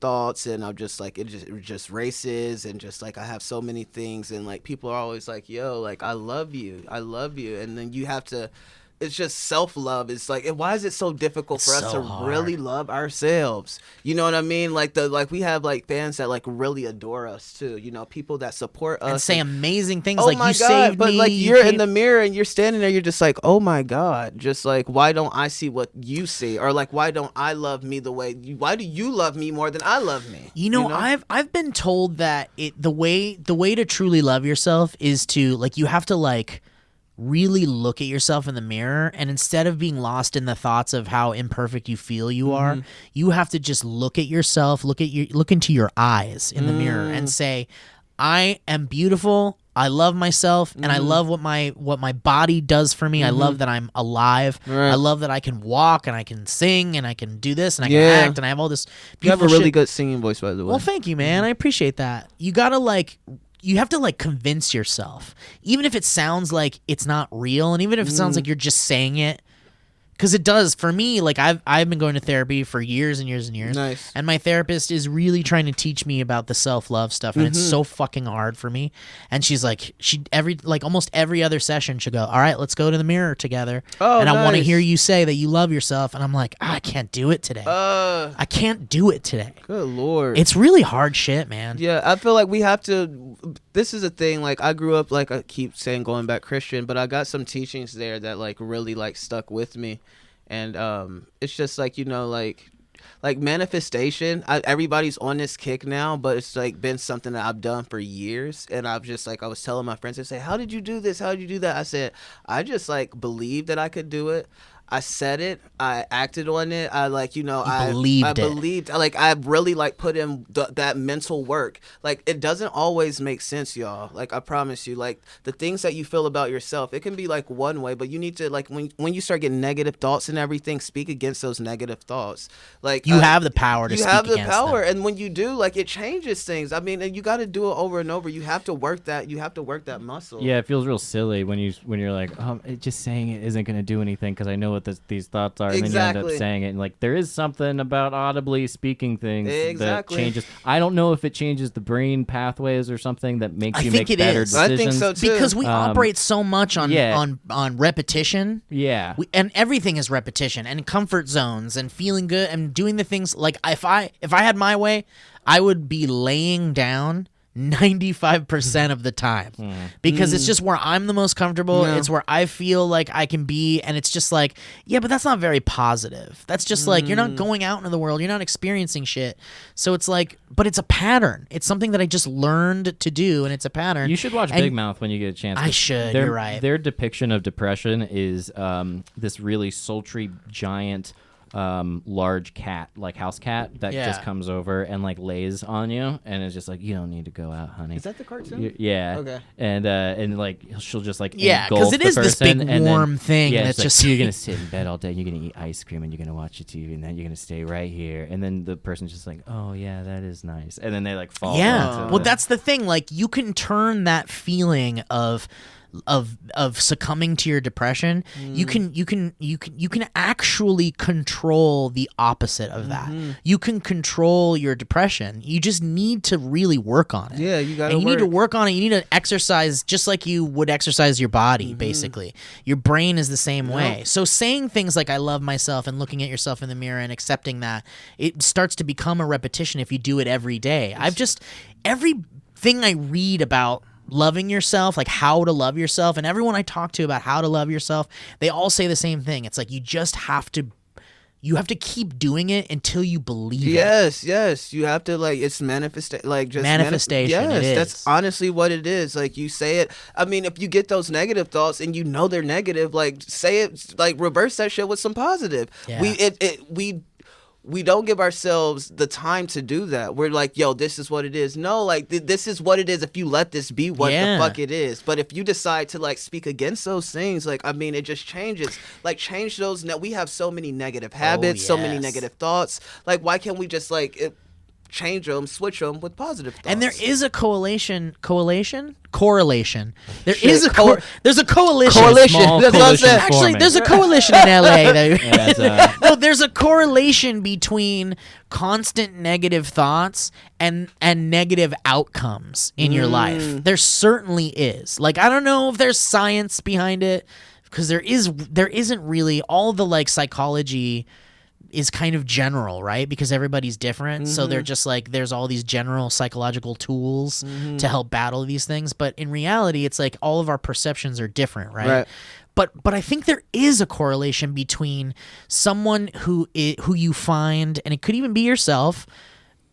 thoughts and I'm just like it just races and just like I have so many things and like people are always like, yo, like I love you, and then you have to. It's just self-love. It's like, why is it so difficult for us so to hard. really love ourselves? You know what I mean? Like we have like fans that like really adore us too. People that support us And say amazing things oh like my you God, saved but me. like you you're in came- the mirror and you're standing there, you're just like, oh my God, just like why don't I see what you see, or like why don't I love me the way why do you love me more than I love me? I've been told that the way to truly love yourself is to like you have to like really look at yourself in the mirror, and instead of being lost in the thoughts of how imperfect you feel you are, you have to just look at yourself, look into your eyes in the mirror and say, I am beautiful. I love myself, and I love what my body does for me. I love that I'm alive. Right. I love that I can walk and I can sing and I can do this and I Yeah. can act and I have all this You have beautiful a really shit. good singing voice, by the way. Well, thank you, man. I appreciate that. You have to like convince yourself, even if it sounds like it's not real, and even if it sounds like you're just saying it, because it does for me. Like I've been going to therapy for years and years and years. Nice. And my therapist is really trying to teach me about the self-love stuff, and it's so fucking hard for me. And she's like, almost every other session she'll go, all right, let's go to the mirror together, Oh, and I want to nice. hear you say that you love yourself. And I'm like, I can't do it today. I can't do it today. Good Lord. It's really hard shit, man. Yeah, I feel like we have to. This is a thing. Like I grew up, like I keep saying, going back Christian, but I got some teachings there that like really like stuck with me, and it's just like like manifestation. Everybody's on this kick now, but it's like been something that I've done for years, and I've just like I was telling my friends, they say, "How did you do this? How did you do that?" I said, "I just like believed that I could do it." I said it. I acted on it. I I believed it. believed. Like I really like put in that mental work. Like it doesn't always make sense, y'all. Like I promise you. Like the things that you feel about yourself, it can be like one way, but you need to like when you start getting negative thoughts and everything, speak against those negative thoughts. Like You have the power to you speak have the against power, them. and when you do, like it changes things. I mean, and you got to do it over and over. You have to work that. You have to work that muscle. Yeah, it feels real silly when you're like, just saying it isn't going to do anything because I know what these thoughts are, and then you end up Exactly. saying it, and like there is something about audibly speaking things Exactly. that changes. I don't know if it changes the brain pathways or something that makes I you think make it better is. decisions. I think so too. Because we operate so much on yeah. on repetition. Yeah. And everything is repetition and comfort zones and feeling good and doing the things like if I had my way, I would be laying down 95% of the time because it's just where I'm the most comfortable. Yeah. It's where I feel like I can be, and it's just like, yeah, but that's not very positive. That's just like you're not going out into the world, you're not experiencing shit. So it's like, but it's a pattern. It's something that I just learned to do, and it's a pattern. You should watch And Big Mouth when you get a chance. I should, Their, you're right. Their depiction of depression is this really sultry, giant, large cat, like house cat, that Yeah. just comes over and like lays on you, and it's just like, you don't need to go out, honey. Is that the cartoon? Yeah. Okay. And like she'll just like Yeah, 'cause engulf it the is this person, big and then- warm thing yeah, that's it's like, just- you're gonna sit in bed all day, you're gonna eat ice cream, and you're gonna watch your TV, and then you're gonna stay right here, and then the person's just like, oh yeah, that is nice, and then they like fall. Yeah. into Well, the- that's the thing. Like, you can turn that feeling of succumbing to your depression. You can actually control the opposite of that. You can control your depression. You just need to really work on it. Yeah, you gotta And you need to work. work on it. You need to exercise just like you would exercise your body, basically. Your brain is the same way. So saying things like I love myself and looking at yourself in the mirror and accepting that, it starts to become a repetition if you do it every day. Everything I read about loving yourself, like how to love yourself, and everyone I talk to about how to love yourself, they all say the same thing. It's like you just have to you have to keep doing it until you believe it. Yes. You have to it's manifestation. Manifestation. Yes, it is. that's honestly what it is. Like you say it. I mean, if you get those negative thoughts and you know they're negative, say it. Reverse that shit with some positive. Yeah. We don't give ourselves the time to do that. We're like, yo, this is what it is. No, this is what it is if you let this be what the fuck it is. But if you decide to speak against those things, it just changes. Change those. We have so many negative habits, so many negative thoughts. Why can't we just change them, switch them with positive thoughts? And there is a correlation. There's a coalition. Small That's what I said. Actually, forming. there's a coalition in LA. Yeah, No, there's a correlation between constant negative thoughts and negative outcomes in your life. There certainly is. I don't know if there's science behind it, because there isn't really. All the psychology is kind of general, right? Because everybody's different. So they're just there's all these general psychological tools to help battle these things. But in reality, it's all of our perceptions are different, right? But I think there is a correlation between someone who you find, and it could even be yourself.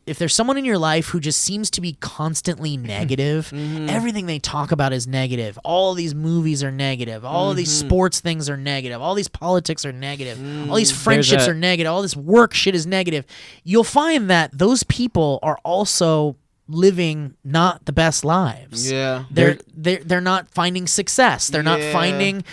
If there's someone in your life who just seems to be constantly negative, everything they talk about is negative. All these movies are negative. All of these sports things are negative. All these politics are negative. All these friendships are negative. All this work shit is negative. You'll find that those people are also living not the best lives. Yeah. They're not finding success. They're not finding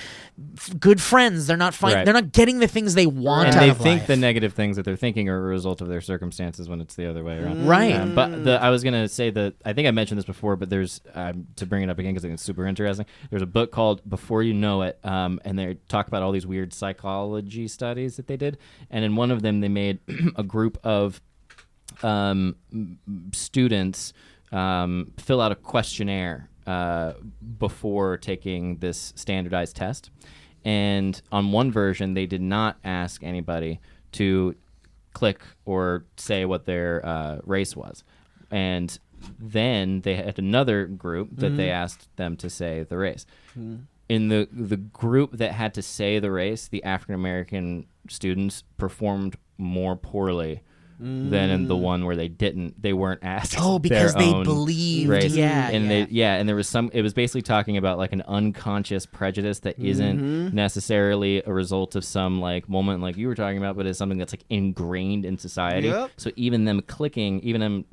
good friends. They're not They're not getting the things they want and out they of think life. the negative things that they're thinking are a result of their circumstances when it's the other way around. Right. I was gonna say that I think I mentioned this before, but there's to bring it up again because I think it's super interesting. There's a book called Before You Know It, and they talk about all these weird psychology studies that they did, and in one of them they made a group of students fill out a questionnaire before taking this standardized test. And on one version, they did not ask anybody to click or say what their race was. And then they had another group that they asked them to say the race. In the group that had to say the race, the African-American students performed more poorly than in the one where they weren't asked. Oh, because their they own believed. race. Yeah. And there was it was basically talking about an unconscious prejudice that isn't necessarily a result of some moment like you were talking about, but is something that's ingrained in society. Yep. So even them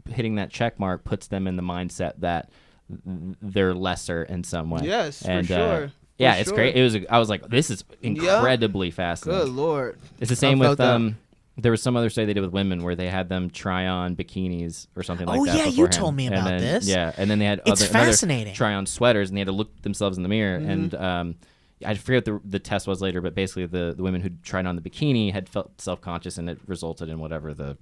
hitting that check mark puts them in the mindset that they're lesser in some way. Yes, for and, sure. Yeah, For it's sure. great. I was like, this is incredibly fascinating. Good Lord. It's the same I with felt that. there was some other study they did with women where they had them try on bikinis or something like Oh, that. yeah, you beforehand. told me And about then- this. Yeah, and then they had It's another fascinating. try on sweaters, and they had to look themselves in the mirror. And I forget what the test was later, but basically the women who tried on the bikini had felt self-conscious, and it resulted in whatever the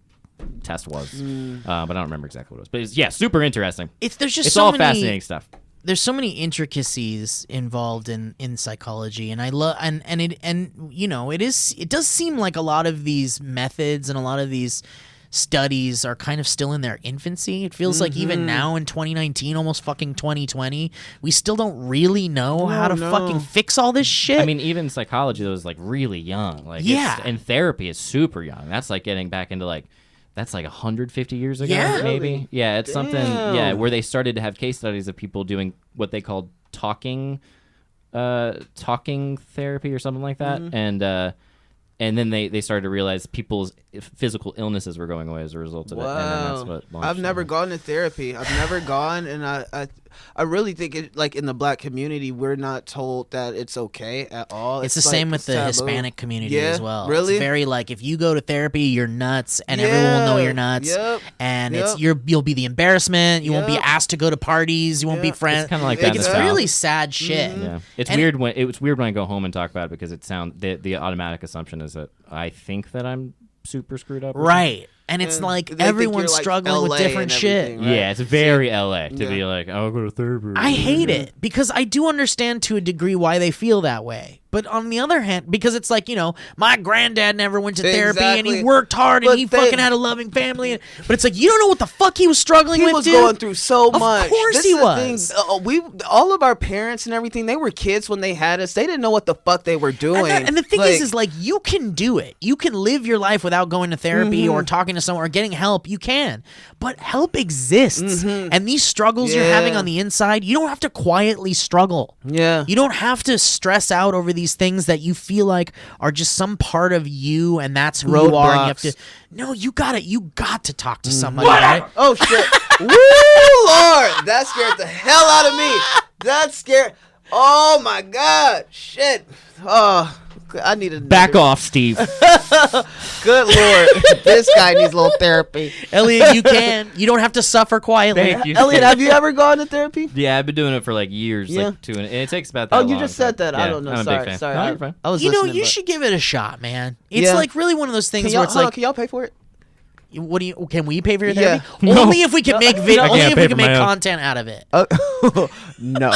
test was. But I don't remember exactly what it was. But it's super interesting. There's just It's so all many fascinating stuff. There's so many intricacies involved in psychology, and I love and it does seem like a lot of these methods and a lot of these studies are kind of still in their infancy. It feels like even now in 2019, almost fucking 2020, we still don't really know how to fucking fix all this shit. I mean, even psychology that was really young. And therapy is super young. That's getting back into that's 150 years ago, Yeah. maybe. Really? Yeah, it's something. Damn. Yeah, where they started to have case studies of people doing what they called talking therapy or something like that, and then they started to realize people's physical illnesses were going away as a result of it. And then that's Wow. what launched I've never it. gone to therapy. I've never gone, and I really think it, in the Black community, we're not told that it's okay at all. it's the same with it's the taboo. Hispanic community Yeah, as well. really? It's very if you go to therapy, you're nuts, and everyone will know Yeah, you're nuts. yep, And yep. you'll be the embarrassment. You won't be Yep. ask to go to parties. You won't be Yep. friends. It's kinda like that in It's the South. really sad shit. Yeah, it's And- weird when I go home and talk about it because the automatic assumption is that I think that I'm super screwed up. or something. Right. And it's And they think everyone's you're, struggling with LA different and shit. everything, right? Yeah, it's very LA to Yeah. be I'll go to therapy. I hate it because I do understand to a degree why they feel that way. But on the other hand, because it's like, my granddad never went to therapy and he Exactly. worked hard and But he fucking had a loving family. But it's like, you don't know what the fuck he was struggling He with, was dude. going through so Of much. course This he is the was. thing. All of our parents and everything, they were kids when they had us. They didn't know what the fuck they were doing. And the thing is like, you can do it. You can live your life without going to therapy or talking to someone or getting help. You can. But help exists. And these struggles you're having on the inside, you don't have to quietly struggle. Yeah. You don't have to stress out over these things that you feel like are just some part of you and that's who you are. And you have to. No, you got to talk to somebody. Right? Oh shit. Woo, Lord. That scared the hell out of me. That scared. Oh my God. Shit. Oh, I need a Back off, Steve. Good Lord. This guy needs a little therapy. Elliot, you can. You don't have to suffer quietly. Thank you. Elliot, have you ever gone to therapy? Yeah, I've been doing it for like years, Yeah. like 2, and it takes about that Oh, long. you just said so- that. I yeah, don't know. I'm a Sorry. big fan. Sorry. No, you're fine. I was You know, listening, you but- should give it a shot, man. It's Yeah. like really one of those things Can where it's like, y'all pay for it? what do you? Can we pay for your Yeah. therapy? Only if we can make I only can't if pay we for can make my own. content out of it. No.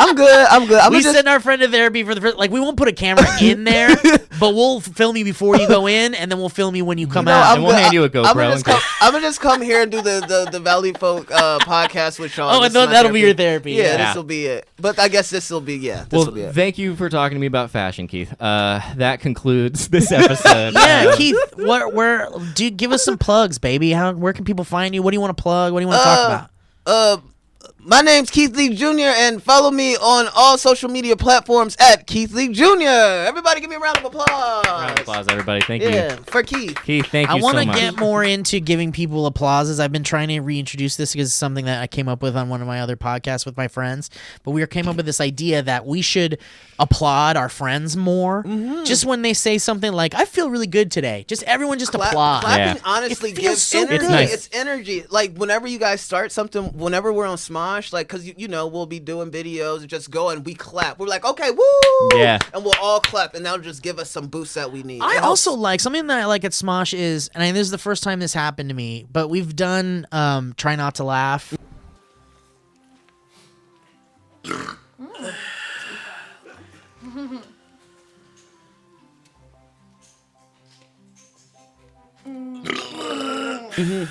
I'm good. I'm We just. send our friend to therapy for the first, like we won't put a camera in there, but we'll film you before you go in, and then we'll film you when you come out. And we'll hand you a GoPro in case. I'm gonna just come here and do the Valley Folk podcast with y'all. Oh, This and is my that'll be your therapy. Yeah, Yeah. this will be it. But I guess this will be this Well, will be it. thank you for talking to me about fashion, Keith. That concludes this episode. Yeah, Keith, where dude, give us some plugs, baby. Where can people find you? What do you want to plug? What do you want to talk about? My name's Keith Lee Jr. and follow me on all social media platforms at Keith Lee Jr. Everybody, give me a round of applause. Round of applause, everybody. Thank Yeah, you. for Keith. Keith, thank you I want so to much. get more into giving people applauses. I've been trying to reintroduce this because it's something that I came up with on one of my other podcasts with my friends. But we came up with this idea that we should applaud our friends more. Just when they say something like, I feel really good today. Just everyone just applaud. Clapping Yeah. honestly It feels gives so energy. It's nice. It's energy. Like whenever you guys start something, whenever we're on Smosh, like because you know we'll be doing videos and just go and we clap. We're like, okay, woo, Yeah. and we'll all clap, and that'll just give us some boost that we need. I It helps. also like something that I like at Smosh is, and this is the first time this happened to me, but we've done Try Not to Laugh.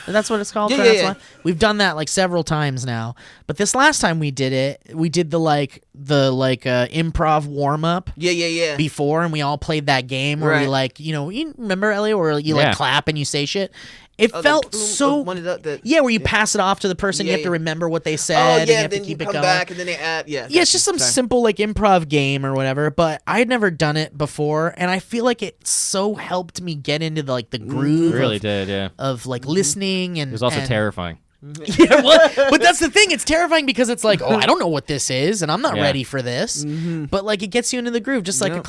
That's what it's called. Yeah, Try yeah, Not to yeah. Laugh. We've done that like several times now, but this last time we did it, we did the improv warm up Yeah. before, and we all played that game where we Right. like, you remember, Elliot, where you Yeah. like clap and you say shit. It Oh, the felt boom, so one of the- yeah, where you pass it off to the person, Yeah, you have to yeah. remember what they said, Oh and you yeah, have then to you keep it come going. back and then they add Yeah, it's just some Sorry. simple like improv game or whatever, but I had never done it before, and I feel like it so helped me get into the groove Really of, did, yeah. of like listening, and It was also and- terrifying. Yeah, well, but that's the thing. It's terrifying because it's like, oh, I don't know what this is, and I'm not Yeah. ready for this. But like, it gets you into the groove, just like Yeah. a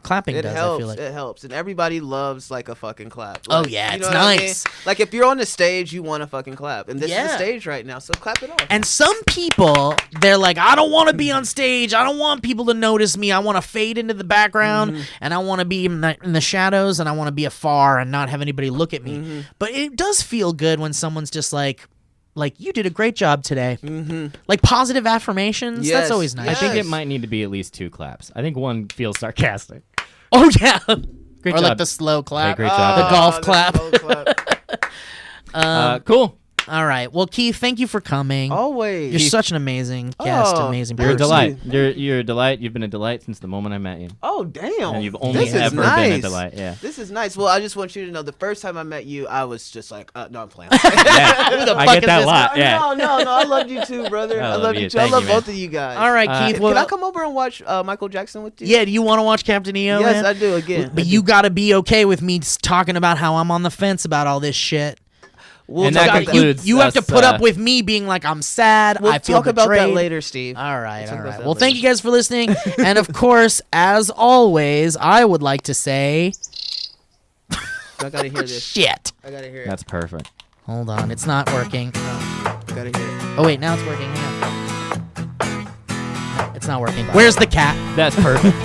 clapping It does. helps. I feel like. It helps, and everybody loves like a fucking clap. Oh, Like, yeah, you know it's what I mean? nice. Like if you're on the stage, you want to fucking clap, and this is Yeah. the stage right now, so clap it off. And some people, they're like, I don't want to be on stage. I don't want people to notice me. I want to fade into the background, and I want to be in the shadows, and I want to be afar and not have anybody look at me. But it does feel good when someone's just like you did a great job today. Like positive affirmations. Yes, That's always nice. I think it Yes. might need to be at least 2 claps. I think one feels sarcastic. Oh yeah. Great or job. like the slow clap. great job. The golf the clap. slow clap. Cool. All right. Well, Keith, thank you for coming. Always. You're such an amazing guest, Oh, amazing You're a person. delight. You're a delight. You've been a delight since the moment I met you. Oh damn! And you've only This is ever nice. been a delight. Yeah. This is nice. Well, I just want you to know the first time I met you, I was just like, no, I'm playing. Yeah. the I fuck get is that a this? lot. Yeah. No, I loved you too, brother. I I love love you. you too. I Thank love you, man. both of you guys. All right, Keith. Can Well, I come over and watch Michael Jackson with you? yeah, do you want to watch Captain EO? Yes, man? I do. Again, But you got to be okay with me talking about how I'm on the fence about all this shit. We'll And talk that about concludes You have to us, put up with me being like, I'm sad. We'll I feel talk about that betrayed. later, Steve. All right, talk all about right. that Well, thank later. you guys for listening. And of course, as always, I would like to say, I gotta hear this. shit. I gotta hear it. That's perfect. Hold on, it's not working. Gotta hear it. Oh wait, now it's working. Hang on. It's not working. Where's the cat? That's perfect.